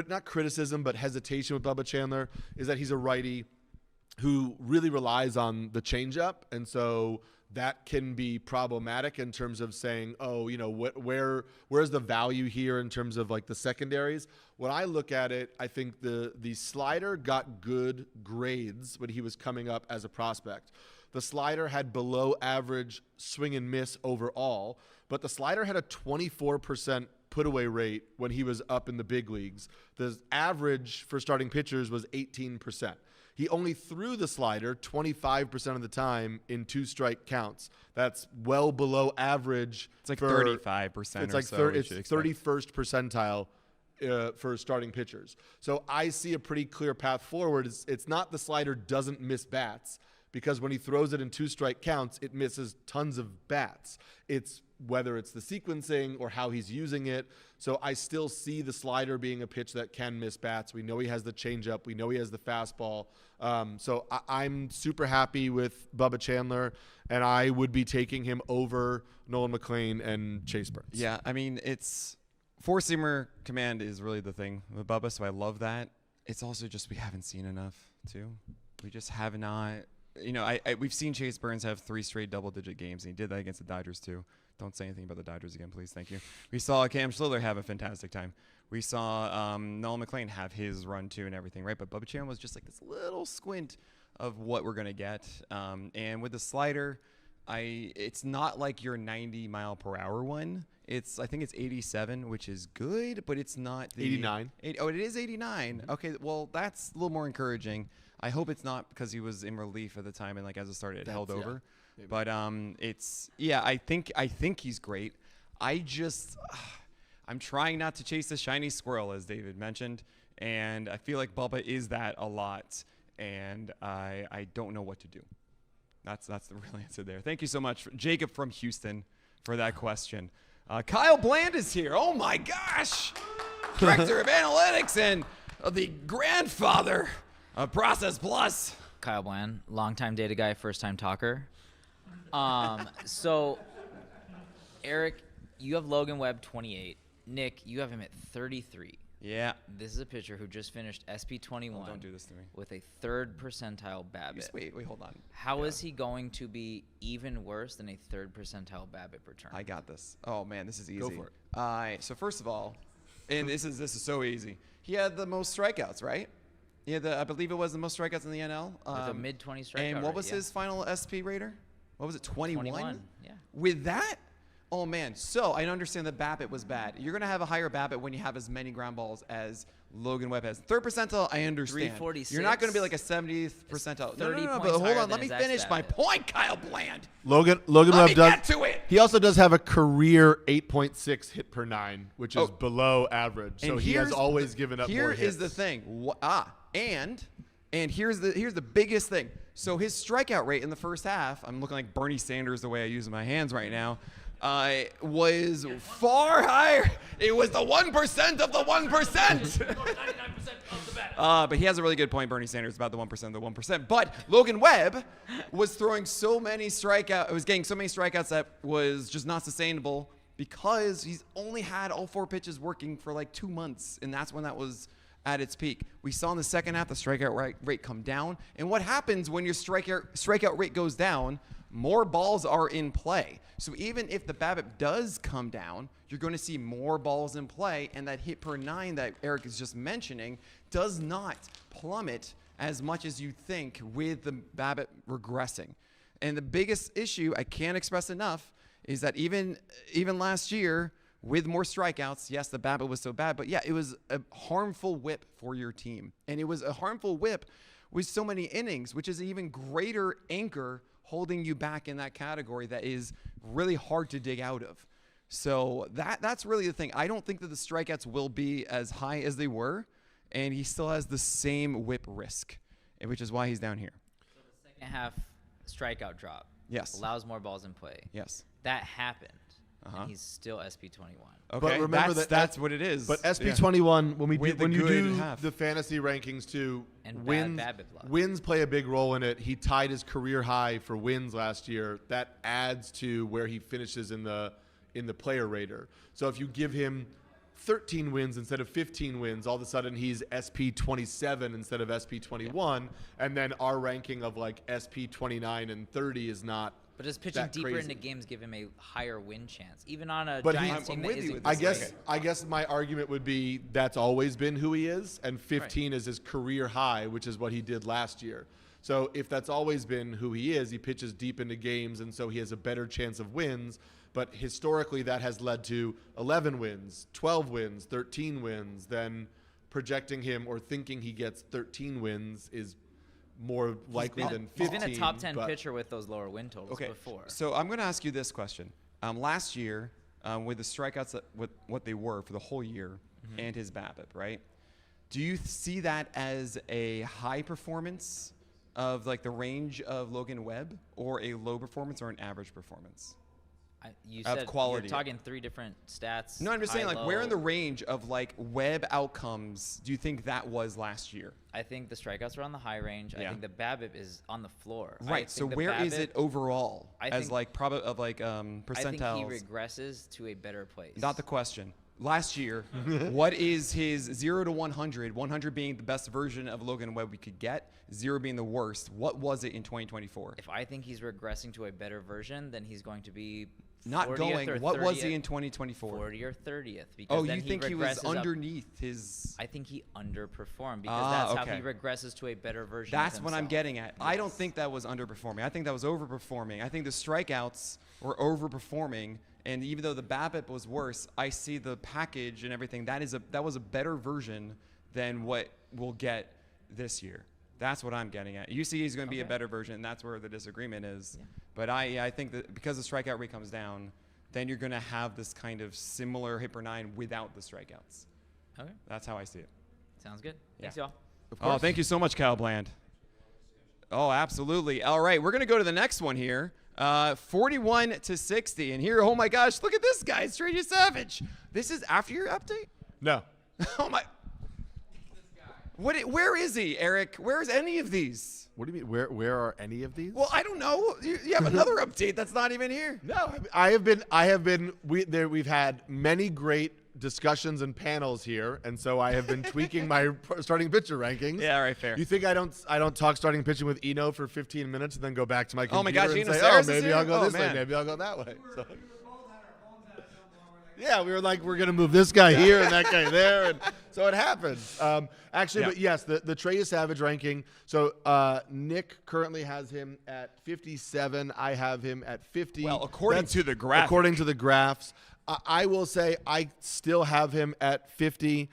not criticism, but hesitation with Bubba Chandler is that he's a righty who really relies on the changeup. And so that can be problematic in terms of saying, oh, you know, where's the value here in terms of like the secondaries? When I look at it, I think the slider got good grades when he was coming up as a prospect. The slider had below average swing and miss overall, but the slider had a 24% put away rate when he was up in the big leagues. The average for starting pitchers was 18%. He only threw the slider 25% of the time in 2-strike counts. That's well below average.
It's like 35%.
It's like it's 31st percentile for starting pitchers. So I see a pretty clear path forward. It's not the slider doesn't miss bats, because when he throws it in 2-strike counts, it misses tons of bats. It's whether it's the sequencing or how he's using it. So I still see the slider being a pitch that can miss bats. We know he has the changeup. We know he has the fastball. So I'm super happy with Bubba Chandler, and I would be taking him over Nolan McLean and Chase Burns.
Yeah, I mean, it's four-seamer command is really the thing with Bubba, so I love that. It's also just we haven't seen enough, too. We just have not. You know, we've seen Chase Burns have 3 straight double-digit games, and he did that against the Dodgers, too. Don't say anything about the Dodgers again, please. Thank you. We saw Cam Schiller have a fantastic time. We saw Nolan McLean have his run, too, and everything, right? But Bubba Chandler was just like this little squint of what we're going to get. And with the slider, it's not like your 90-mile-per-hour one. I think it's 87, which is good, but it's not the
89.
It is 89. Mm-hmm. Okay, well, that's a little more encouraging. I hope it's not because he was in relief at the time and like as it started, it held over. Yeah, but I think he's great. I'm trying not to chase the shiny squirrel, as David mentioned, and I feel like Bubba is that a lot, and I don't know what to do. That's the real answer there. Thank you so much, Jacob from Houston, for that question. Kyle Bland is here. Oh my gosh, Director of Analytics and the grandfather of Process Plus.
Kyle Bland, longtime data guy, first-time talker. So, Eric, you have Logan Webb 28. Nick, you have him at 33.
Yeah.
This is a pitcher who just finished SP 21.
Oh, don't do this to me.
With a 3rd percentile BABIP.
Wait, hold on.
How is he going to be even worse than a 3rd percentile BABIP return?
I got this. Oh man, this is easy.
Go for it.
So first of all, and this is so easy. He had the most strikeouts, right? He had I believe it was the most strikeouts in the NL.
With a mid-20 strikeout.
And what was
rate,
his final SP rater? What was it? 21.
21. Yeah.
With that. Oh, man. So I understand that BABIP was bad. You're going to have a higher BABIP when you have as many ground balls as Logan Webb has. 3rd percentile, I understand.
346.
You're not going to be like a 70th percentile. No, but hold on. Let me finish my point, Kyle Bland.
Logan Webb does.
Get to it.
He also does have a career 8.6 hit per 9, which is below average. So he has always given up more hits.
Here is the thing. And here's the biggest thing. So his strikeout rate in the first half, I'm looking like Bernie Sanders the way I use my hands right now, was far higher. It was the 1% of the 1%. But he has a really good point, Bernie Sanders, about the 1% of the 1%. But Logan Webb was throwing so many strikeouts, was getting so many strikeouts that was just not sustainable because he's only had all 4 pitches working for like 2 months, and that's when that was at its peak. We saw in the second half the strikeout rate come down. And what happens when your strikeout rate goes down? More balls are in play. So even if the BABIP does come down, you're going to see more balls in play, and that hit per 9 that Eric is just mentioning does not plummet as much as you think with the BABIP regressing. And the biggest issue I can't express enough is that even last year, with more strikeouts, yes, the BABIP was so bad, but yeah, it was a harmful whip for your team. And it was a harmful whip with so many innings, which is an even greater anchor holding you back in that category that is really hard to dig out of. So that's really the thing. I don't think that the strikeouts will be as high as they were, and he still has the same whip risk, which is why he's down here.
So the second half strikeout drop.
Yes.
Allows more balls in play.
Yes.
That happened. And he's still SP21.
Okay,
but remember
that's what it is.
But SP21, when you do
half.
the fantasy rankings too,
And
wins play a big role in it. He tied his career high for wins last year. That adds to where he finishes in the player rater. So if you give him 13 wins instead of 15 wins, all of a sudden he's SP27 instead of SP21, and then our ranking of like SP29 and 30 is not.
But does pitching
that
deeper
crazy.
into games give him a higher win chance, even on a
But
Giants
I'm
team
with
that
you
isn't
with this.
great?
I guess my argument would be that's always been who he is, and 15 is his career high, which is what he did last year. So if that's always been who he is, he pitches deep into games, and so he has a better chance of wins. But historically, that has led to 11 wins, 12 wins, 13 wins. Then projecting him or thinking he gets 13 wins is more likely than 15.
He's been a top 10 pitcher with those lower win totals before.
So I'm going to ask you this question. Last year, with the strikeouts, what they were for the whole year, and his BABIP, right? Do you see that as a high performance of like the range of Logan Webb, or a low performance, or an average performance?
You
Of
said
quality.
you're talking 3 different stats.
No, I'm just
high,
saying, like,
low.
where in the range of like Webb outcomes do you think that was last year?
I think the strikeouts are on the high range. I
Yeah.
think the BABIP is on the floor. I
Right. So
think the
where is
BABIP
it overall
I
as
think-
like percentiles?
I think he regresses to a better place.
Not the question. Last year, what is his 0 to 100? 100 being the best version of Logan Webb we could get, 0 being the worst. What was it in 2024?
If I think he's regressing to a better version, then he's going to be
Not
40th
going.
or
What was
30th
he in 2024?
40 or 30th. Because
Oh,
then
you think he was
regresses up-
underneath his?
I think he underperformed because that's how
okay.
he regresses to a better version.
That's
of
what I'm
himself.
getting at. I don't
Yes.
think that was underperforming. I think that was overperforming. I think the strikeouts were overperforming, and even though the BABIP was worse, I see the package and everything. That was a better version than what we'll get this year. That's what I'm getting at. You see, he's going to be a better version, and that's where the disagreement is.
Yeah.
But I think that because the strikeout rate comes down, then you're going to have this kind of similar hit per 9 without the strikeouts.
Okay.
That's how I see it.
Sounds good.
Yeah.
Thanks, y'all.
Oh, thank you so much, Kyle Bland. Oh, absolutely. All right, we're going to go to the next one here. 41 to 60. And here, oh my gosh, look at this guy. It's Trey Yesavage. This is after your update?
No.
Oh my. Where is he, Eric? Where's any of these?
What do you mean? Where are any of these?
Well, I don't know. You have another update that's not even here.
No, we've had many great discussions and panels here, and so I have been tweaking my starting pitcher rankings.
Yeah, all right, fair.
You think I don't talk starting pitching with Eno for 15 minutes and then go back to my computer
Oh my gosh,
and
Eno
say,
Sarris is
maybe
here?
I'll go
Oh,
this
man.
way, maybe I'll go that way. So. Yeah, we were like, we're gonna move this guy here and that guy there, and so it happened. Actually,
Yeah.
but yes, the Trey Yesavage ranking. So Nick currently has him at 57. I have him at 50.
Well, according to the graphic.
According to the graphs, I will say I still have him at 50.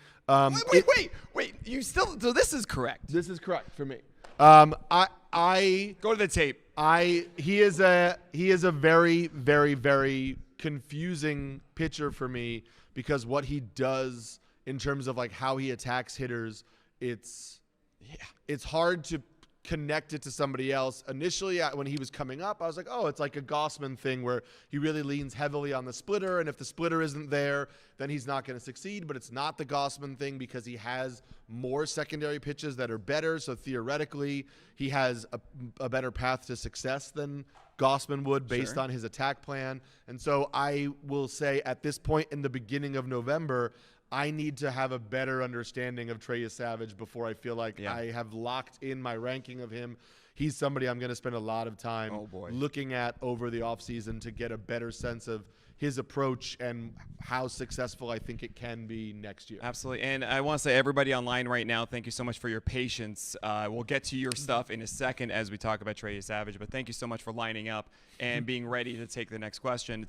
Wait. You still? So this is correct.
This is correct for me. I
Go to the tape.
he is a very, very, very confusing pitcher for me because what he does in terms of like how he attacks hitters, it's hard to connect it to somebody else. Initially, when he was coming up, I was like, oh, it's like a Gossman thing where he really leans heavily on the splitter, and if the splitter isn't there, then he's not going to succeed. But it's not the Gossman thing because he has more secondary pitches that are better, so theoretically he has a better path to success than Gossman would based on his attack plan. And so I will say at this point in the beginning of November, I need to have a better understanding of Trey Yesavage before I feel like I have locked in my ranking of him. He's somebody I'm going to spend a lot of time looking at over the offseason to get a better sense of his approach and how successful I think it can be next year.
Absolutely. And I want to say, everybody online right now, thank you so much for your patience. We'll get to your stuff in a second as we talk about Trey Yesavage, but thank you so much for lining up and being ready to take the next question.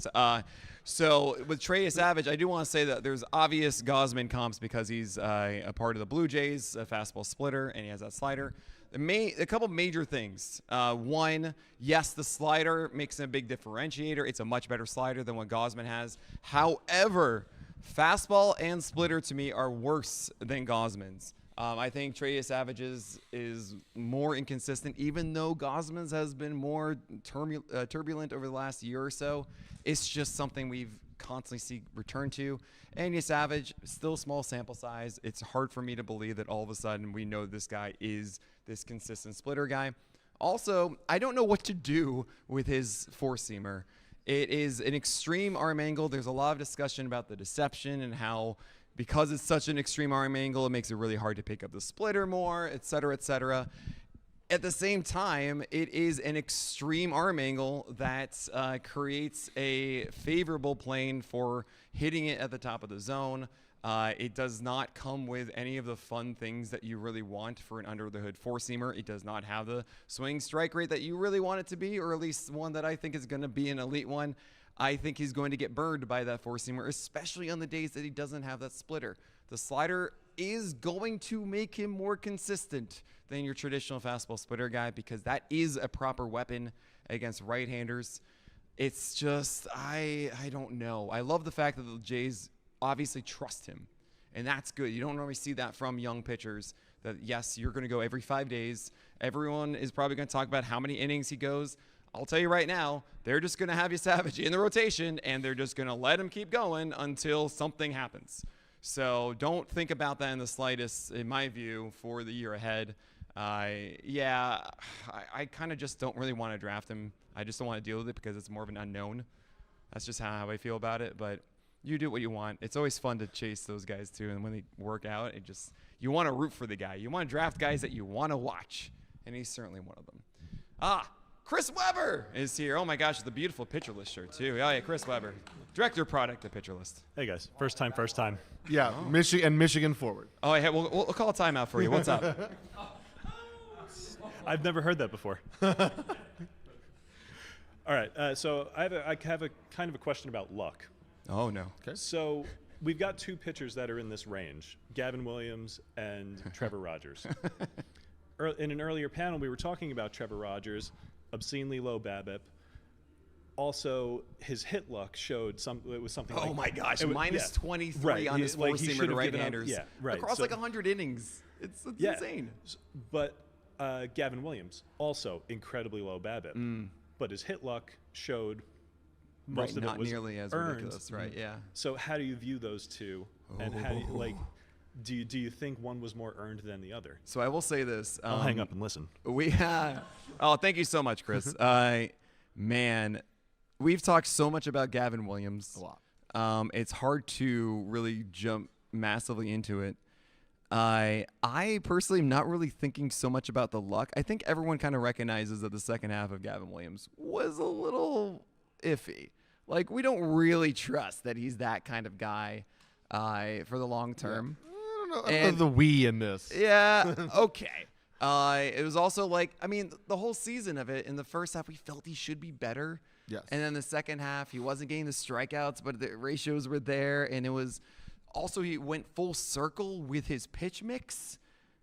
So with Trey Yesavage, I do want to say that there's obvious Gossman comps because he's a part of the Blue Jays, a fastball splitter, and he has that slider. a couple major things. One, yes, the slider makes a big differentiator. It's a much better slider than what Gausman has. However, fastball and splitter to me are worse than Gausman's. I think Trey Yesavage's is more inconsistent, even though Gausman's has been more turbulent over the last year or so. It's just something we've constantly see return to. And Yesavage, still small sample size. It's hard for me to believe that all of a sudden we know this guy is this consistent splitter guy. Also, I don't know what to do with his four-seamer. It is an extreme arm angle. There's a lot of discussion about the deception and how, because it's such an extreme arm angle, it makes it really hard to pick up the splitter more, et cetera, et cetera. At the same time, it is an extreme arm angle that creates a favorable plane for hitting it at the top of the zone. It does not come with any of the fun things that you really want for an under-the-hood four-seamer. It does not have the swing strike rate that you really want it to be, or at least one that I think is going to be an elite one. I think he's going to get burned by that four-seamer, especially on the days that he doesn't have that splitter. The slider is going to make him more consistent than your traditional fastball splitter guy, because that is a proper weapon against right-handers. It's just, I don't know. I love the fact that the Jays obviously trust him, and that's good. You don't normally see that from young pitchers, that yes, you're going to go every 5 days. Everyone is probably going to talk about how many innings he goes. I'll tell you right now, they're just going to have Yesavage in the rotation, and they're just going to let him keep going until something happens. So don't think about that in the slightest, in my view, for the year ahead. I kind of just don't really want to draft him. I just don't want to deal with it because it's more of an unknown. That's just how I feel about it. But you do what you want. It's always fun to chase those guys too. And when they work out, you want to root for the guy. You want to draft guys that you want to watch. And he's certainly one of them. Chris Webber is here. Oh my gosh, the beautiful Pitcher List shirt too. Oh yeah, Chris Webber, director of product at Pitcher List.
Hey guys, first time.
Yeah, Michigan forward.
Oh yeah, we'll call a timeout for you. What's up?
I've never heard that before. All right, so I have a kind of a question about luck.
Oh no.
Okay.
So we've got two pitchers that are in this range, Gavin Williams and Trevor Rogers. In an earlier panel, we were talking about Trevor Rogers, obscenely low BABIP. Also, his hit luck showed it was something.
Oh my gosh, minus 23
right.
on his four-seamer to right-handers.
Yeah, right.
Across like 100 innings. It's insane.
But Gavin Williams, also incredibly low BABIP. But his hit luck showed most of it was
nearly as
earned.
ridiculous, right? Yeah.
So how do you view those two? And how do you do you think one was more earned than the other?
So I will say this.
I'll hang up and listen.
Thank you so much, Chris. Man, we've talked so much about Gavin Williams.
A lot.
It's hard to really jump massively into it. I personally am not really thinking so much about the luck. I think everyone kind of recognizes that the second half of Gavin Williams was a little iffy. Like, we don't really trust that he's that kind of guy for the long term.
Yeah. I don't know the we in this.
Yeah, okay. It was also the whole season of it, in the first half, we felt he should be better.
Yes.
And then the second half, he wasn't getting the strikeouts, but the ratios were there. And it was also, he went full circle with his pitch mix.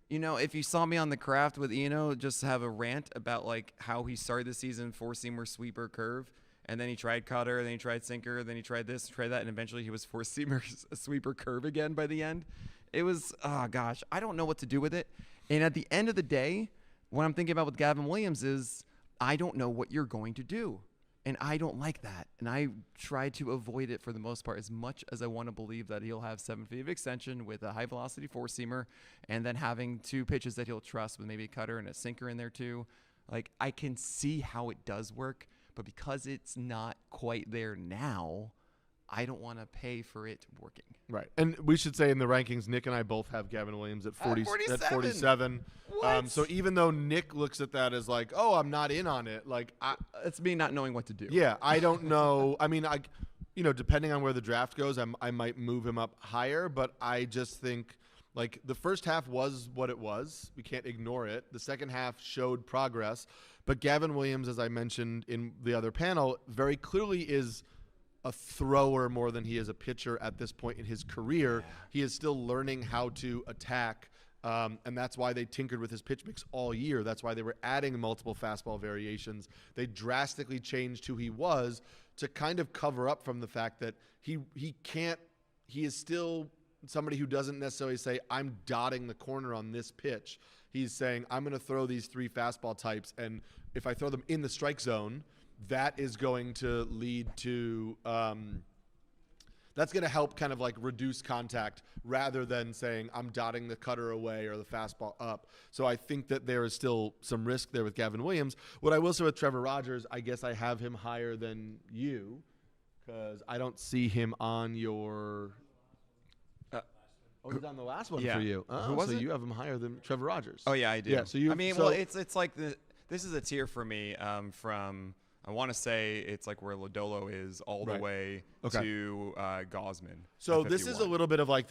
You know, if you saw me on the craft with Eno, just have a rant about how he started the season, four-seamer, sweeper, curve. And then he tried cutter, then he tried sinker, then he tried this, tried that, and eventually he was four-seamer, sweeper, curve again by the end. It was, I don't know what to do with it. And at the end of the day, what I'm thinking about with Gavin Williams is, I don't know what you're going to do. And I don't like that. And I try to avoid it for the most part, as much as I want to believe that he'll have 7 feet of extension with a high-velocity four-seamer, and then having two pitches that he'll trust with maybe a cutter and a sinker in there too. I can see how it does work, but because it's not quite there now, I don't want to pay for it working.
Right. And we should say in the rankings, Nick and I both have Gavin Williams at 47. So even though Nick looks at that as I'm not in on it,
it's me not knowing what to do.
Yeah, I don't know. I mean, depending on where the draft goes, I might move him up higher, but I just think the first half was what it was. We can't ignore it. The second half showed progress, but Gavin Williams, as I mentioned in the other panel, very clearly is a thrower more than he is a pitcher at this point in his career. He is still learning how to attack And that's why they tinkered with his pitch mix all year. That's why they were adding multiple fastball variations. They drastically changed who he was to kind of cover up from the fact that he is still somebody who doesn't necessarily say, I'm dotting the corner on this pitch. He's saying, I'm going to throw these 3 fastball types, and if I throw them in the strike zone, that is going to lead to that's going to help kind of like reduce contact rather than saying I'm dotting the cutter away or the fastball up. So I think that there is still some risk there with Gavin Williams. What I will say with Trevor Rogers, I guess I have him higher than you because I don't see him on your he's on the last one for you.
Who was
so
it?
you have him higher than Trevor Rogers.
Oh, yeah, I do.
Yeah, so you,
I mean,
so,
well, it's like this is a tier for me from – I want to say it's like where Lodolo is all the way to Gosman.
So this is a little bit of like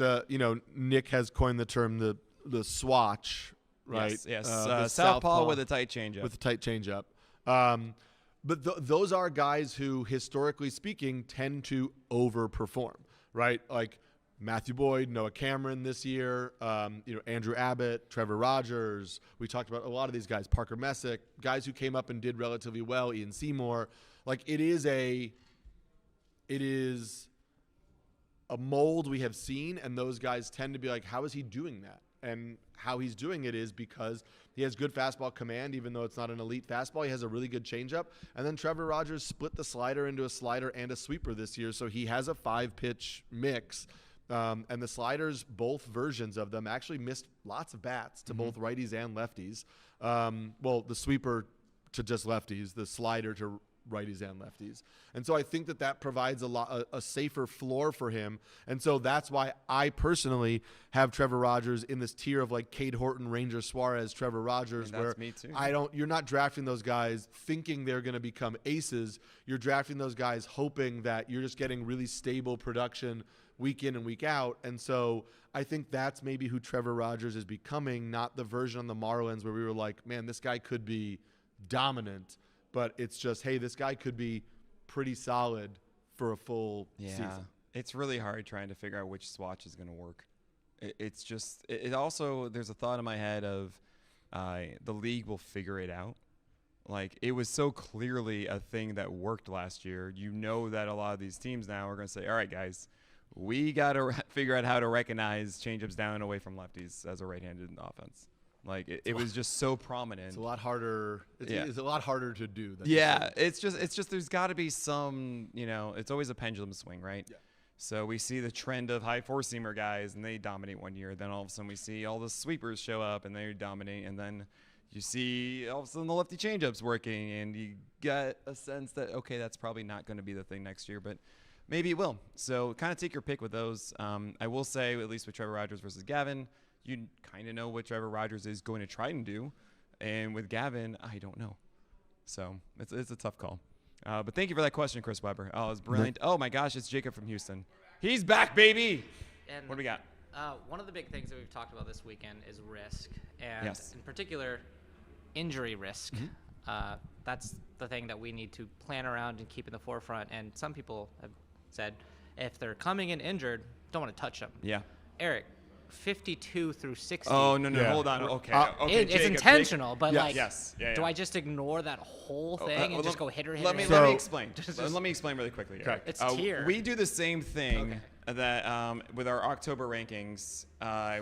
Nick has coined the term the swatch, right?
Yes.
The
southpaw with a tight changeup.
With a tight changeup. But those are guys who, historically speaking, tend to overperform, right? Like Matthew Boyd, Noah Cameron this year, Andrew Abbott, Trevor Rogers. We talked about a lot of these guys, Parker Messick, guys who came up and did relatively well, Ian Seymour. Like it is a mold we have seen, and those guys tend to be like, how is he doing that? And how he's doing it is because he has good fastball command, even though it's not an elite fastball. He has a really good changeup. And then Trevor Rogers split the slider into a slider and a sweeper this year, so he has a 5-pitch mix. And the sliders, both versions of them, actually missed lots of bats to both righties and lefties. Well, the sweeper to just lefties, the slider to righties and lefties. And so I think that provides a safer floor for him. And so that's why I personally have Trevor Rogers in this tier of like Cade Horton, Ranger Suarez, Trevor Rogers,
and that's me too.
You're not drafting those guys thinking they're going to become aces. You're drafting those guys hoping that you're just getting really stable production week in and week out. And so I think that's maybe who Trevor Rogers is becoming, not the version on the Marlins where we were like, man, this guy could be dominant, but it's just, hey, this guy could be pretty solid for a full season.
It's really hard trying to figure out which swatch is going to work. It's just, it also, there's a thought in my head of the league will figure it out. Like, it was so clearly a thing that worked last year. You know that a lot of these teams now are going to say, all right, guys, we got to figure out how to recognize changeups down and away from lefties as a right-handed offense. Like it was just so prominent.
It's a lot harder. It's a lot harder to do. Than
it's just there's got to be some. It's always a pendulum swing, right? Yeah. So we see the trend of high four-seamer guys, and they dominate one year. Then all of a sudden we see all the sweepers show up, and they dominate. And then you see all of a sudden the lefty changeup's working, and you get a sense that okay, that's probably not going to be the thing next year, but maybe it will. So kind of take your pick with those. I will say, at least with Trevor Rogers versus Gavin, you kind of know what Trevor Rogers is going to try and do. And with Gavin, I don't know. So it's a tough call. But thank you for that question, Chris Weber. Oh, it was brilliant. Oh, my gosh, it's Jacob from Houston. He's back, baby.
And
what do we got?
One of the big things that we've talked about this weekend is risk. And
yes.
in particular, injury risk. Mm-hmm. That's the thing that we need to plan around and keep in the forefront. And some people have said if they're coming in injured, don't want to touch them.
Yeah.
Eric, 52 through 60.
Oh, no, hold on. Okay.
It's
Jacob,
intentional, but
do
I just ignore that whole thing and just go hitter?
Let me explain. Let me explain really quickly.
Okay.
It's tier.
We do the same thing that with our October rankings,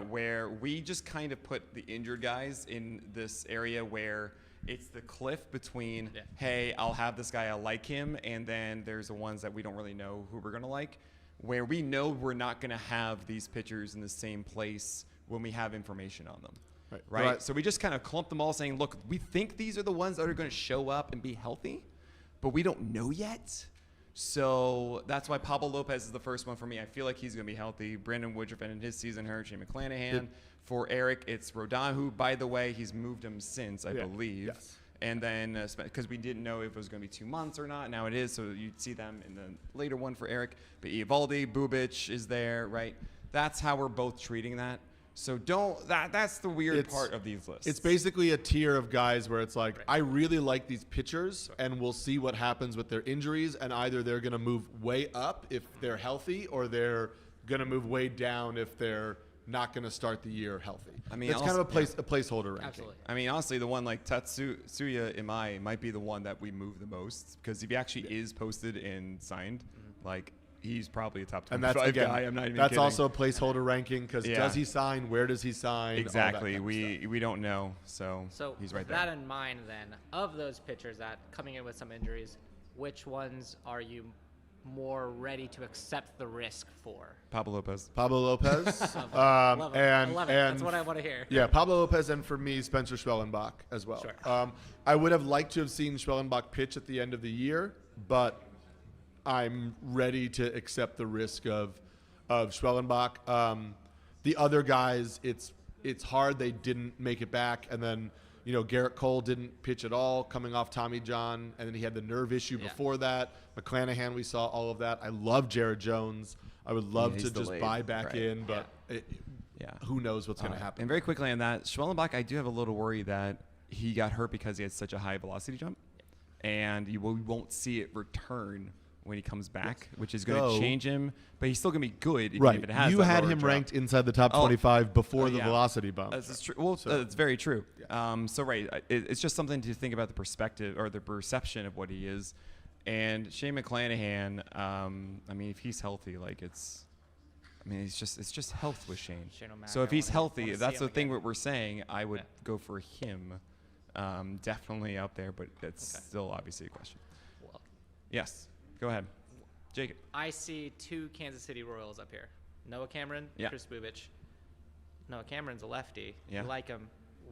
where we just kind of put the injured guys in this area where it's the cliff between, hey, I'll have this guy, I like him, and then there's the ones that we don't really know who we're going to like, where we know we're not going to have these pitchers in the same place when we have information on them. Right? So we just kind of clump them all saying, look, we think these are the ones that are going to show up and be healthy, but we don't know yet. So that's why Pablo Lopez is the first one for me. I feel like he's going to be healthy. Brandon Woodruff ended his season hurt. Shane McClanahan. For Eric, it's Rodon, who, by the way, he's moved him since, I believe. Yes. And then, because we didn't know if it was going to be 2 months or not. Now it is, so you'd see them in the later one for Eric. But Eovaldi, Bubic is there, right? That's how we're both treating that. So that's the weird part of these lists.
It's basically a tier of guys where it's like, I really like these pitchers, and we'll see what happens with their injuries, and either they're going to move way up if they're healthy, or they're going to move way down if they're not going to start the year healthy.
I mean,
it's kind of a placeholder ranking.
Absolutely.
I mean, honestly, the one like Tatsuya Imai might be the one that we move the most because if he actually is posted and signed, like he's probably a top 25 guy. I'm not even
That's
kidding.
also a placeholder ranking because does he sign? Where does he sign?
Exactly. We don't know. So he's right
with
there.
that in mind, then, of those pitchers that coming in with some injuries, which ones are you more ready to accept the risk for?
Pablo Lopez.
Love him. I love it.
That's what I want to hear.
Yeah, Pablo Lopez, and for me, Spencer Schwellenbach as well.
Sure.
I would have liked to have seen Schwellenbach pitch at the end of the year, but I'm ready to accept the risk of Schwellenbach. The other guys, it's hard. They didn't make it back, and then Garrett Cole didn't pitch at all, coming off Tommy John, and then he had the nerve issue before that. McClanahan, we saw all of that. I love Jared Jones. I would love to just buy back in, but who knows what's going to happen.
And very quickly on that, Schwellenbach, I do have a little worry that he got hurt because he had such a high velocity jump, and we won't see it return when he comes back, which is going to change him, but he's still going to be good even if it has
You
that
had
lower
him
drop.
ranked inside the top 25 before the velocity bump.
That's true. Well, that's very true. It's just something to think about the perspective or the perception of what he is. And Shane McClanahan, I mean, if he's healthy, it's just health with Shane. So if he's healthy, that's the thing what we're saying. I would go for him, definitely out there, but it's still obviously a question.
Well,
yes. Go ahead. Jacob.
I see 2 Kansas City Royals up here. Noah Cameron, Chris Bubich. Noah Cameron's a lefty.
Yeah.
You like him.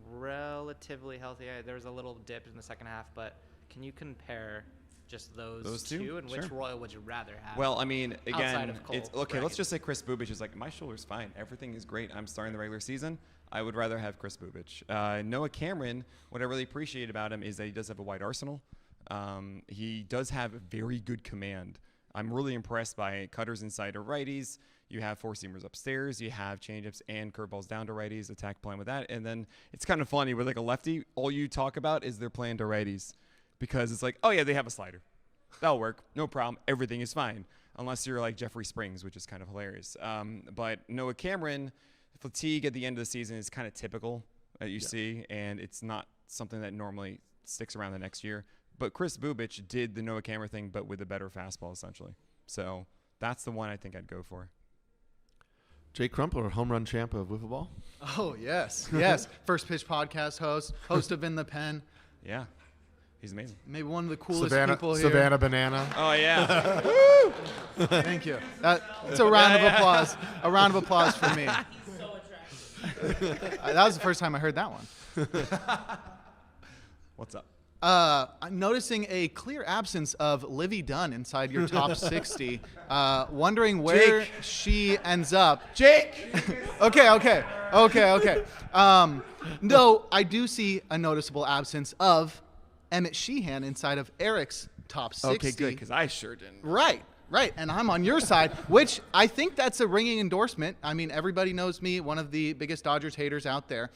Relatively healthy. There was a little dip in the second half, but can you compare just those two? And which Royal would you rather have?
Well, I mean, again,
it's
okay. Let's just say Chris Bubich is like, my shoulder's fine. Everything is great. I'm starting the regular season. I would rather have Chris Bubich. Noah Cameron, what I really appreciate about him is that he does have a wide arsenal. He does have very good command. I'm really impressed by cutters inside to righties. You have 4-seamers upstairs. You have changeups and curveballs down to righties. Attack plan with that. And then it's kind of funny with like a lefty, all you talk about is their plan to righties because it's like, oh yeah, they have a slider. That'll work. No problem. Everything is fine. Unless you're like Jeffrey Springs, which is kind of hilarious. But Noah Cameron, fatigue at the end of the season is kind of typical that you see. And it's not something that normally sticks around the next year. But Chris Bubich did the Noah Cameron thing, but with a better fastball, essentially. So that's the one I think I'd go for.
Jake Crumpler, home run champ of wiffle ball.
Oh, yes. First Pitch podcast host of In the Pen.
Yeah, he's amazing.
Maybe one of the coolest people here.
Savannah Banana.
Oh, yeah.
Thank you. It's a round of applause. A round of applause for me.
So attractive.
That was the first time I heard that one.
What's up?
I'm noticing a clear absence of Livy Dunn inside your top 60. Wondering where she ends up.
Jake!
Okay. No, I do see a noticeable absence of Emmett Sheehan inside of Eric's top 60.
Okay, good, because I sure didn't.
Right. And I'm on your side, which I think that's a ringing endorsement. I mean, everybody knows me, one of the biggest Dodgers haters out there.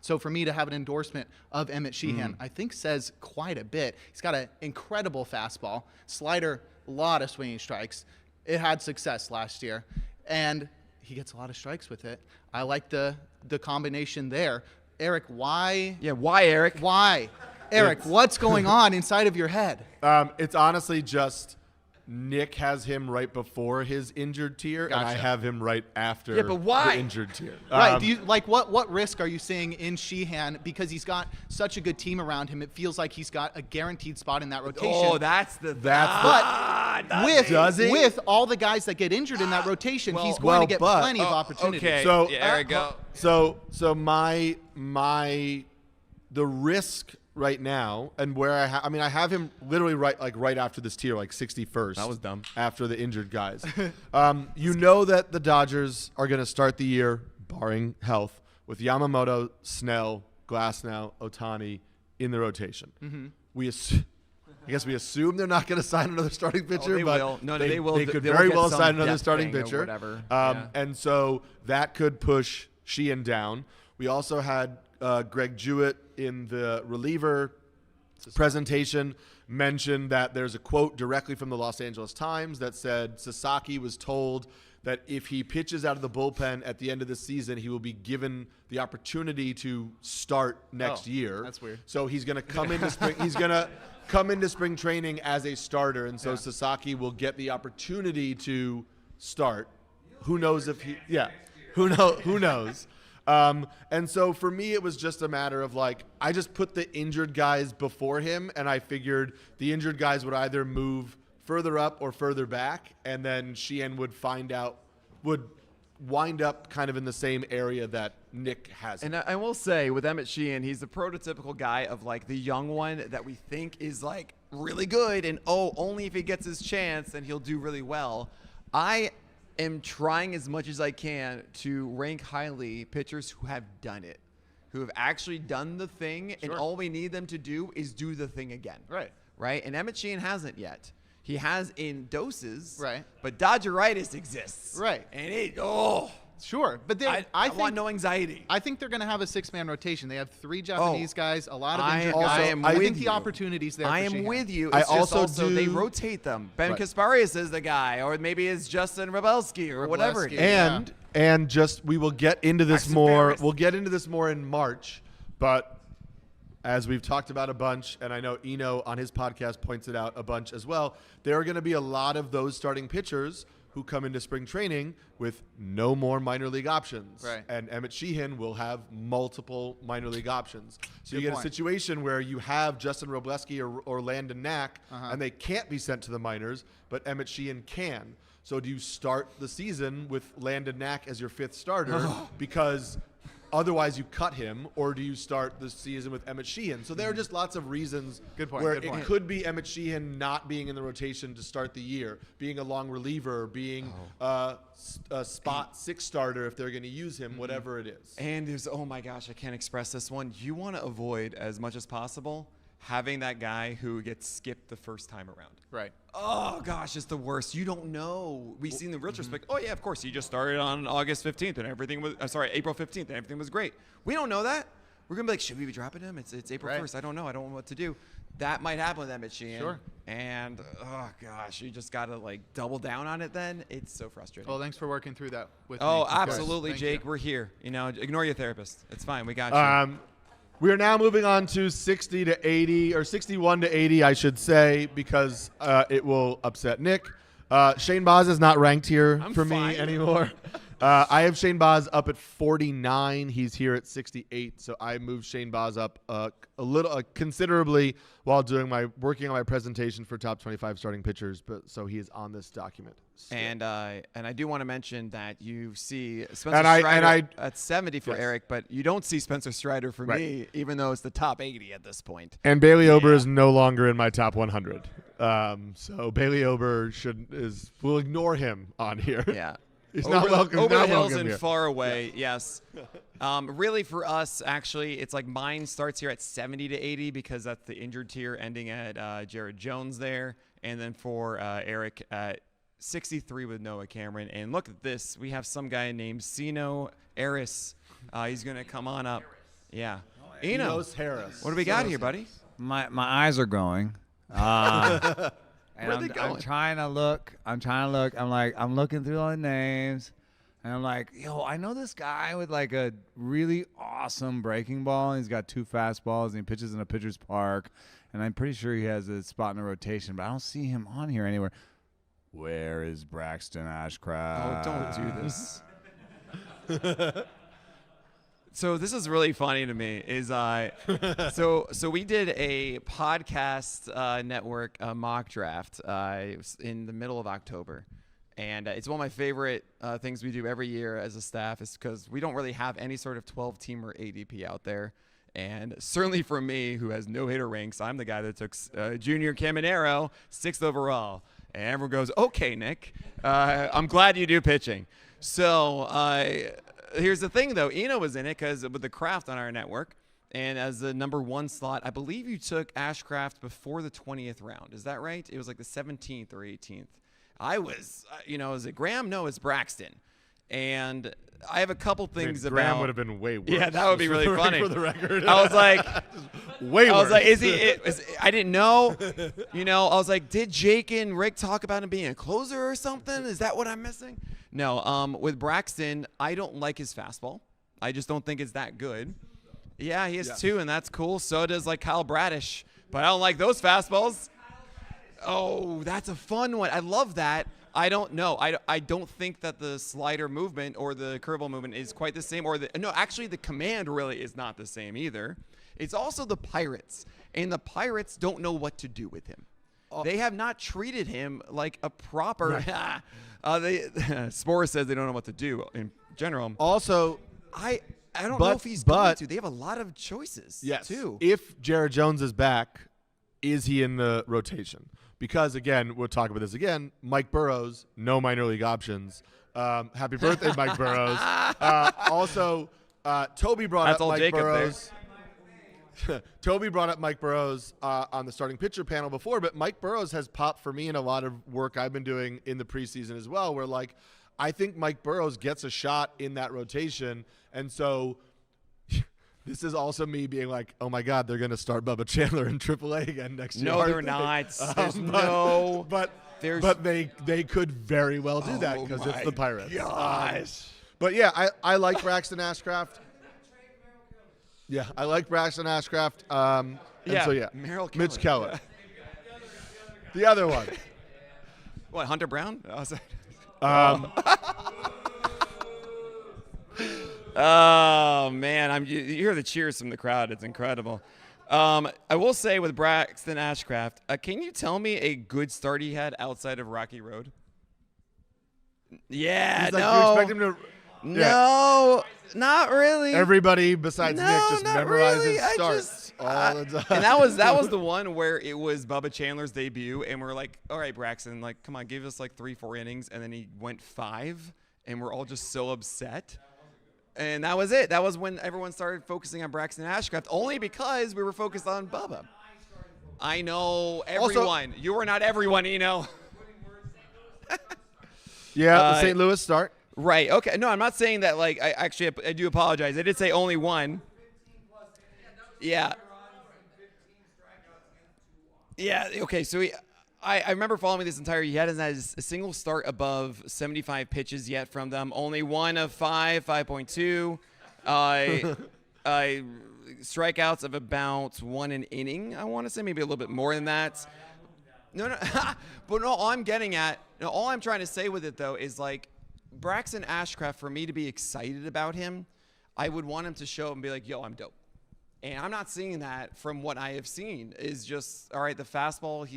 So for me to have an endorsement of Emmett Sheehan, I think says quite a bit. He's got an incredible fastball, slider, a lot of swinging strikes. It had success last year, and he gets a lot of strikes with it. I like the combination there. Eric, why?
Yeah, why, Eric?
Why? Eric, what's going on inside of your head?
It's honestly just Nick has him right before his injured tier, and I have him right after
but why?
the injured tier.
Right. Do you what risk are you seeing in Sheehan because he's got such a good team around him? It feels like he's got a guaranteed spot in that rotation.
Oh,
with all the guys that get injured in that rotation, he's going to get plenty of opportunity.
Okay.
So
Eric, go.
So the risk right now, and where I have him literally right after this tier, like 61st.
That was dumb.
After the injured guys. You know that the Dodgers are going to start the year, barring health, with Yamamoto, Snell, Glasnow, Ohtani in the rotation. Mm-hmm. I guess we assume they're not going to sign another starting pitcher,
they
but
will. No, they will.
They could
They'll
very
get
well
some
sign another
depth
starting
thing or
pitcher.
whatever.
And so that could push Sheehan down. We also had Greg Jewett in the reliever presentation mentioned that there's a quote directly from the Los Angeles Times that said Sasaki was told that if he pitches out of the bullpen at the end of the season, he will be given the opportunity to start next year.
That's weird.
So he's going to come into spring. He's going to come into spring training as a starter, and so Sasaki will get the opportunity to start. Who knows if he? Yeah. Who knows? And so for me, it was just a matter of like, I just put the injured guys before him, and I figured the injured guys would either move further up or further back, and then Sheehan would wind up kind of in the same area that Nick has.
And I will say, with Emmett Sheehan, he's the prototypical guy of like the young one that we think is like really good, and only if he gets his chance, then he'll do really well. I am trying as much as I can to rank highly pitchers who have done it, who have actually done the thing, and all we need them to do is do the thing again. Right? And Emmett Sheehan hasn't yet. He has in doses.
Right.
But Dodgeritis exists.
Right.
And
Sure, but
I want no anxiety.
I think they're going to have a 6-man rotation. They have 3 Japanese guys, a lot of injured
I
guys.
am
I
with
think the
you.
opportunities there.
I
for
am
Sheehan.
with you.
I
It's just
also
they
do-
rotate them. Ben
Right.
Kasparius is the guy, or maybe it's Justin Wrobelski or whatever it is.
Wrobelski.
And just we will get into this
Braxton
more.
Ferris.
We'll get into this more in March, but as we've talked about a bunch, and I know Eno on his podcast points it out a bunch as well, there are going to be a lot of those starting pitchers who come into spring training with no more minor league options.
Right.
And Emmett Sheehan will have multiple minor league options. So you
Good
get
point.
a situation where you have Justin Wrobelski or Landon Knack, and they can't be sent to the minors, but Emmett Sheehan can. So do you start the season with Landon Knack as your 5th starter because otherwise you cut him, or do you start the season with Emmett Sheehan? So there are just lots of reasons
Good point,
where
good
it
point.
could be Emmett Sheehan not being in the rotation to start the year, being a long reliever, being a spot 6 starter if they're going to use him, whatever it is.
And there's, oh my gosh, I can't express this one. You want to avoid as much as possible having that guy who gets skipped the first time around.
Right.
Oh gosh, it's the worst. You don't know. We've seen the retrospect. Oh yeah, of course. He just started on August 15th and everything was, April 15th and everything was great. We don't know that. We're gonna be like, should we be dropping him? It's April 1st. I don't know. I don't know what to do. That might happen with Emmett Sheehan.
Sure.
And oh gosh, you just gotta like double down on it. Then it's so frustrating.
Well, thanks for working through that with me.
Oh,
Of course.
absolutely,
Thank
Jake.
you.
We're here. You know, ignore your therapist. It's fine. We got you.
We are now moving on to 60 to 80, or 61 to 80, I should say, because it will upset Nick. Shane Baz is not ranked here for me anymore. I have Shane Baz up at 49. He's here at 68, so I moved Shane Baz up considerably while working on my presentation for top 25 starting pitchers. But so he is on this document. still.
And I do want to mention that you see Spencer Strider at 70 for Eric, but you don't see Spencer Strider for me, even though it's the top 80 at this point.
And Bailey Ober is no longer in my top 100. So Bailey Ober we'll ignore him on here.
Yeah.
He's not welcome.
Over
not
the hills
welcome
and
here.
far away, yes. Really, for us, actually, it's like mine starts here at 70 to 80 because that's the injured tier ending at Jared Jones there. And then for Eric at 63 with Noah Cameron. And look at this. We have some guy named Sino Harris. He's going to come on up. Yeah. Eno,
Enos Harris.
what do we got here, buddy?
My eyes are going. And
Where are they going?
I'm trying to look. I'm looking through all the names. And I'm like, yo, I know this guy with like a really awesome breaking ball. He's got 2 fastballs and he pitches in a pitcher's park. And I'm pretty sure he has a spot in the rotation, but I don't see him on here anywhere. Where is Braxton Ashcraft?
Oh, don't do this. So this is really funny to me. So we did a podcast network mock draft in the middle of October, and it's one of my favorite things we do every year as a staff, is because we don't really have any sort of 12-teamer ADP out there. And certainly for me, who has no hitter ranks, I'm the guy that took Junior Caminero 6th overall. And everyone goes, okay, Nick, I'm glad you do pitching. So here's the thing, though. Eno was in it because with the Kraft on our network. And as the number 1 slot, I believe you took Ashcraft before the 20th round. Is that right? It was like the 17th or 18th. I was, is it Graham? No, it's Braxton. And I have a couple things
Graham
about.
would have been way worse.
Yeah, that would be really funny.
For the record.
I was like,
way worse.
I was like, I didn't know. I was like, did Jake and Rick talk about him being a closer or something? Is that what I'm missing? No. With Braxton, I don't like his fastball. I just don't think it's that good. Yeah, he has 2, and that's cool. So does like Kyle Bradish, but I don't like those fastballs. Oh, that's a fun one. I love that. I don't know. I don't think that the slider movement or the curveball movement is quite the same. Actually, the command really is not the same either. It's also the Pirates, and the Pirates don't know what to do with him. They have not treated him like a proper. Spore says they don't know what to do in general.
Also,
I don't know if he's going to. They have a lot of choices. Too.
If Jared Jones is back, is he in the rotation? Because, again, we'll talk about this again, Mike Burrows, no minor league options. Happy birthday, Mike Burrows. Also, Toby brought up Mike
Jacob
Burrows. Toby brought up Mike Burrows on the starting pitcher panel before, but Mike Burrows has popped for me in a lot of work I've been doing in the preseason as well, where, like, I think Mike Burrows gets a shot in that rotation. And so this is also me being like, oh, my God, they're going to start Bubba Chandler in AAA again next year.
No, they're not.
But they could very well do that because it's the Pirates.
Gosh.
But, yeah, I like Braxton Ashcraft. Yeah, I like Braxton Ashcraft. Mitch Keller. The other one.
What, Hunter Brown? Oh, man. You hear the cheers from the crowd. It's incredible. I will say with Braxton Ashcraft, can you tell me a good start he had outside of Rocky Road? Yeah,
He's like,
no.
you expect him to
No, not really.
Everybody besides Nick just memorizes
really.
starts all the time.
And that was the one where it was Bubba Chandler's debut, and we're like, all right, Braxton, like, come on, give us like 3-4 innings, and then he went 5, and we're all just so upset. And that was it. That was when everyone started focusing on Braxton Ashcraft, only because we were focused on Bubba. I know everyone. Also, you are not everyone, Eno.
Yeah, the St. Louis start.
Right. Okay. No, I'm not saying that. Like, I do apologize. I did say only one. Yeah. Yeah. Okay. So I remember following this entire. He hasn't had a single start above 75 pitches yet from them. Only one of 5.2. Strikeouts of about 1 an inning. I want to say maybe a little bit more than that. No. But no. All I'm getting at. No. All I'm trying to say with it though is like. Braxton Ashcraft, for me to be excited about him, I would want him to show up and be like, yo, I'm dope. And I'm not seeing that from what I have seen. Is just, all right, the fastball,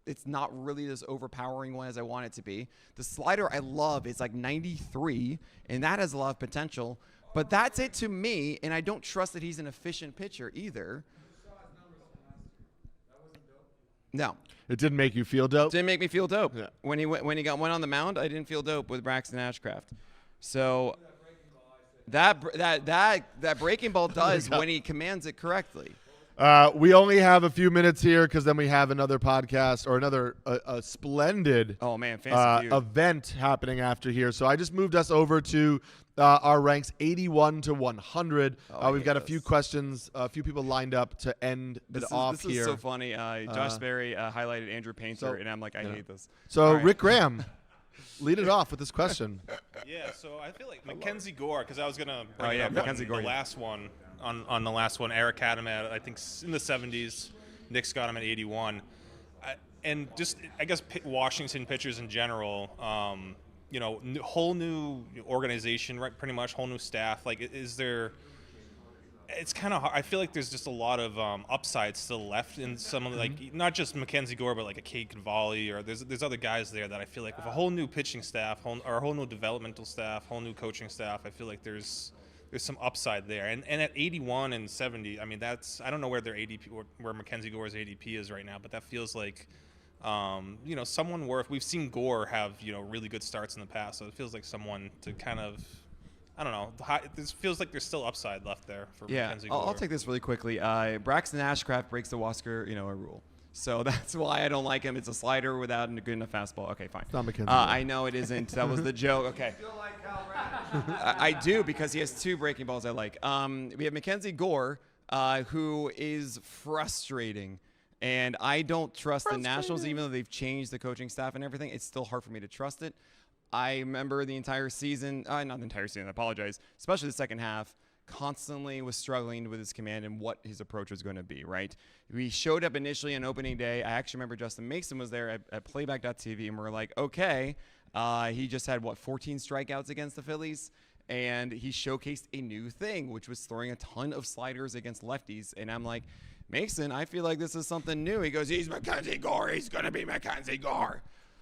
it's not really this overpowering one as I want it to be. The slider I love is like 93, and that has a lot of potential. But that's it to me, and I don't trust that he's an efficient pitcher either. No.
It didn't make you feel dope?
Didn't make me feel dope.
Yeah.
When he went on the mound, I didn't feel dope with Braxton Ashcraft. So that breaking ball does when he commands it correctly.
We only have a few minutes here because then we have another podcast or another a splendid event happening after here. So I just moved us over to our ranks 81 to 100. We've got a few questions, a few people lined up to end it off here.
This is so funny. Josh Berry highlighted Andrew Painter, and I'm like, I hate this.
So Rick Graham, lead it off with this question.
Yeah, so I feel like Mackenzie Gore, because I was going to bring it up
Mackenzie Gore,
the last one. On the last one, Eric had him at, I think, in the 70s. Nick's got him at 81. And just, I guess, Washington pitchers in general, whole new organization, right? Pretty much whole new staff. Like, is there? It's kind of hard. I feel like there's just a lot of upside still left in some of the, like, not just Mackenzie Gore, but like a Cade Cavalli, or there's other guys there that I feel like with a whole new pitching staff, or a whole new developmental staff, whole new coaching staff, I feel like there's some upside there. And at 81 and 70, I mean, I don't know where their ADP, or where Mackenzie Gore's ADP is right now, but that feels like, someone worth. We've seen Gore have, really good starts in the past, so it feels like someone to kind of, I don't know. This feels like there's still upside left there for Mackenzie Gore.
I'll take this really quickly. Braxton Ashcraft breaks the Wasker, rule. So that's why I don't like him. It's a slider without a good enough fastball. Okay, fine.
It's not Mackenzie.
I know it isn't. That was the joke. Okay. I do, because he has 2 breaking balls I like. We have Mackenzie Gore, who is frustrating. And I don't trust the Nationals, even though they've changed the coaching staff and everything. It's still hard for me to trust it. I remember the entire season, not the entire season, I apologize, especially the second half, constantly was struggling with his command and what his approach was going to be, right? We showed up initially on opening day. I actually remember Justin Mason was there at playback.tv, and we're like, okay, he just had, 14 strikeouts against the Phillies, and he showcased a new thing, which was throwing a ton of sliders against lefties, and I'm like, Mason, I feel like this is something new. He goes, he's Mackenzie Gore. He's going to be Mackenzie Gore.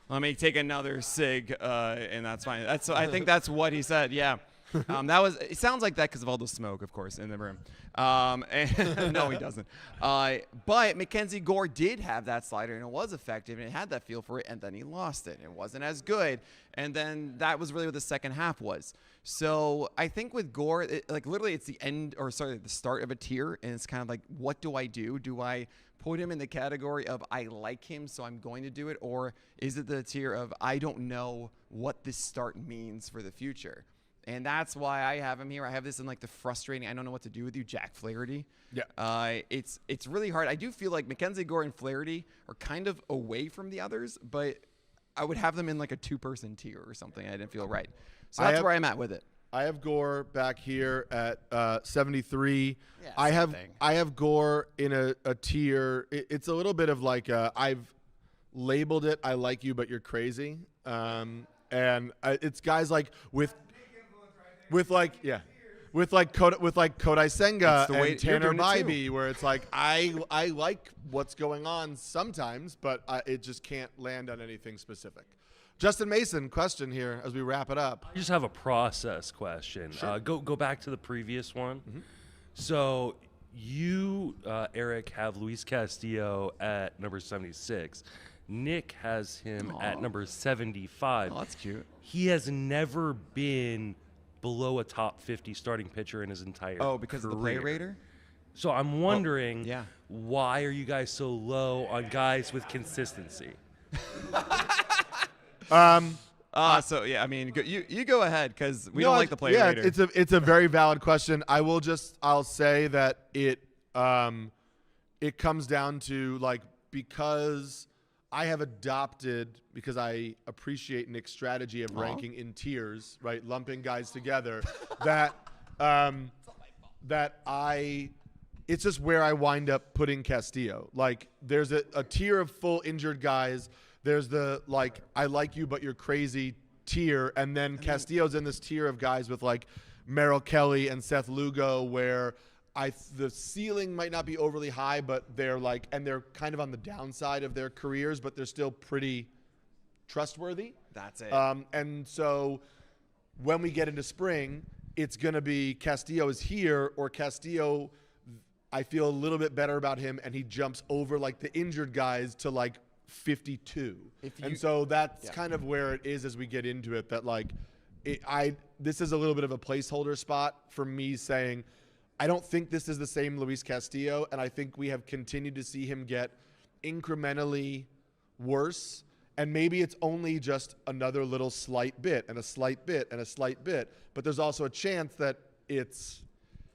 Let me take another cig, and that's fine. I think that's what he said, yeah. It sounds like that because of all the smoke, of course, in the room. And no, he doesn't. But Mackenzie Gore did have that slider, and it was effective, and it had that feel for it, and then he lost it. It wasn't as good, and then that was really what the second half was. So I think with Gore, literally it's the start of a tier, and it's kind of like, what do I do? Do I put him in the category of I like him, so I'm going to do it, or is it the tier of I don't know what this start means for the future? And that's why I have him here. I have this in the frustrating, I don't know what to do with you, Jack Flaherty. Yeah. It's really hard. I do feel like Mackenzie Gore and Flaherty are kind of away from the others, but I would have them in a 2-person tier or something. I didn't feel right. So that's where I'm at with it.
I have Gore back here at 73.
Yeah,
I have Gore in a tier. It's a little bit of I've labeled it I like you, but you're crazy. And it's guys with Kodai Senga and Tanner Bybee, where it's I like what's going on sometimes, but it just can't land on anything specific. Justin Mason, question here as we wrap it up.
I just have a process question.
Sure.
Go back to the previous one. Mm-hmm. So you, Eric, have Luis Castillo at number 76. Nick has him at number 75.
Oh, that's cute.
He has never been below a top 50 starting pitcher in his entire
because
career.
of the play rater?
So I'm wondering, why are you guys so low on guys with consistency?
You go ahead, because we don't like the play rater.
It's a very valid question. I'll say that it comes down to because I have adopted, because I appreciate Nick's strategy of ranking in tiers, right, lumping guys together, it's just where I wind up putting Castillo. There's a tier of full injured guys. There's the I like you but you're crazy tier, and then Castillo's in this tier of guys with Merrill Kelly and Seth Lugo, where the ceiling might not be overly high, but they're they're kind of on the downside of their careers, but they're still pretty trustworthy.
That's it.
And so when we get into spring, it's going to be Castillo is here, or Castillo, I feel a little bit better about him, and he jumps over the injured guys to 52. And so that's kind of where it is as we get into it, that this is a little bit of a placeholder spot for me saying, I don't think this is the same Luis Castillo, and I think we have continued to see him get incrementally worse, and maybe it's only just another little slight bit and a slight bit and a slight bit, but there's also a chance that it's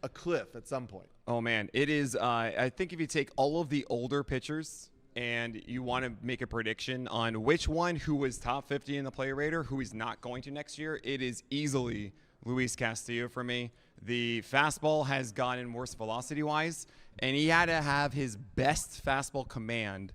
a cliff at some point.
Oh, man. It is. I think if you take all of the older pitchers and you want to make a prediction on which one who was top 50 in the play rater, who is not going to next year, it is easily Luis Castillo for me. The fastball has gotten worse velocity-wise, and he had to have his best fastball command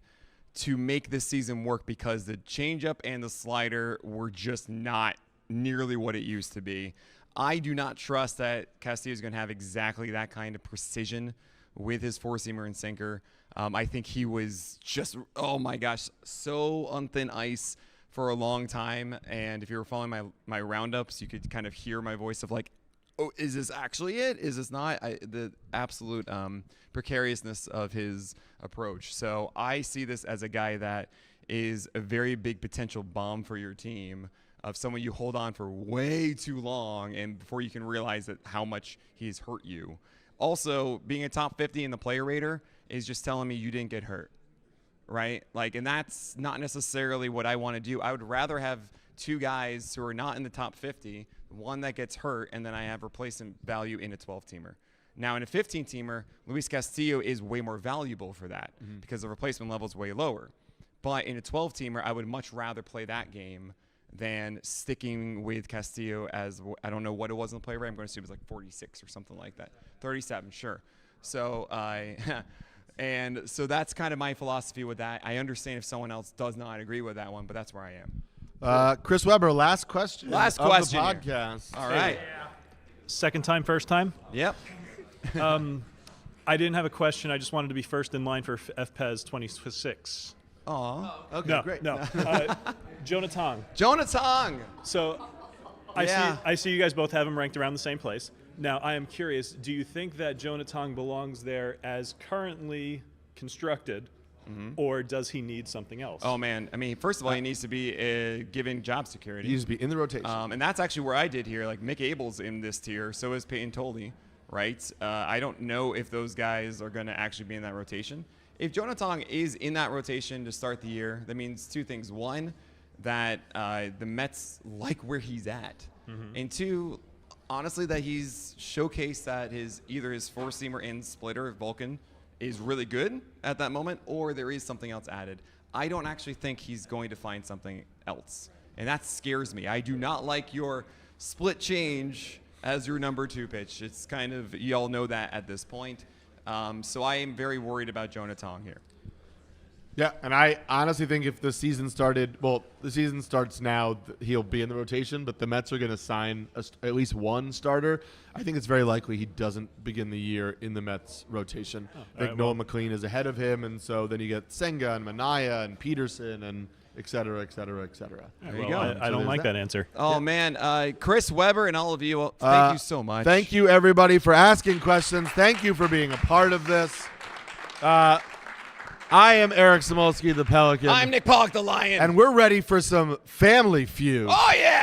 to make this season work, because the changeup and the slider were just not nearly what it used to be. I do not trust that Castillo is going to have exactly that kind of precision with his four-seamer and sinker. I think he was just, oh my gosh, so on thin ice for a long time. And if you were following my roundups, you could kind of hear my voice of oh, is this actually it? Is this not? The absolute precariousness of his approach. So I see this as a guy that is a very big potential bomb for your team, of someone you hold on for way too long, and before you can realize that how much he's hurt you. Also, being a top 50 in the player rater is just telling me you didn't get hurt, right? Like, and that's not necessarily what I want to do. I would rather have 2 guys who are not in the top 50, one that gets hurt, and then I have replacement value in a 12-teamer. Now, in a 15-teamer, Luis Castillo is way more valuable for that because the replacement level is way lower. But in a 12-teamer, I would much rather play that game than sticking with Castillo as, I don't know what it was in the play rate. I'm going to assume it was like 46 or something like that. 37, sure. So and so that's kind of my philosophy with that. I understand if someone else does not agree with that one, but that's where I am.
Chris Webber, last question.
Last
of
question
the
here.
podcast.
All right.
Second time, first time?
Yep.
I didn't have a question. I just wanted to be first in line for FPES 26.
Aw.
Okay,
No,
great.
no. Jonah Tong.
Jonah Tong.
So I see you guys both have him ranked around the same place. Now, I am curious, do you think that Jonah Tong belongs there as currently constructed, or does he need something else?
Oh, man. I mean, first of all, he needs to be given job security.
He needs to be in the rotation.
And that's actually where I did here. Like, Mick Abel's in this tier, so is Peyton Tolley, right? I don't know if those guys are going to actually be in that rotation. If Jonah Tong is in that rotation to start the year, that means 2 things. 1, that the Mets like where he's at. And 2, honestly, that he's showcased that either his 4-seamer and splitter, Vulcan, is really good at that moment, or there is something else added. I don't actually think he's going to find something else. And that scares me. I do not like your split change as your number 2 pitch. It's kind of, you all know that at this point. So I am very worried about Jonah Tong here.
Yeah, and I honestly think if the season started, well, the season starts now, he'll be in the rotation, but the Mets are going to sign at least one starter. I think it's very likely he doesn't begin the year in the Mets rotation. I think Noah McLean is ahead of him, and so then you get Senga and Minaya and Peterson and et cetera, et cetera, et cetera.
There you go.
I don't like that answer.
Oh, man. Chris Webber and all of you, thank you so much.
Thank you, everybody, for asking questions. Thank you for being a part of this. I am Eric Samulski, the Pelican.
I'm Nick Pollack, the Lion.
And we're ready for some Family Feud.
Oh, yeah.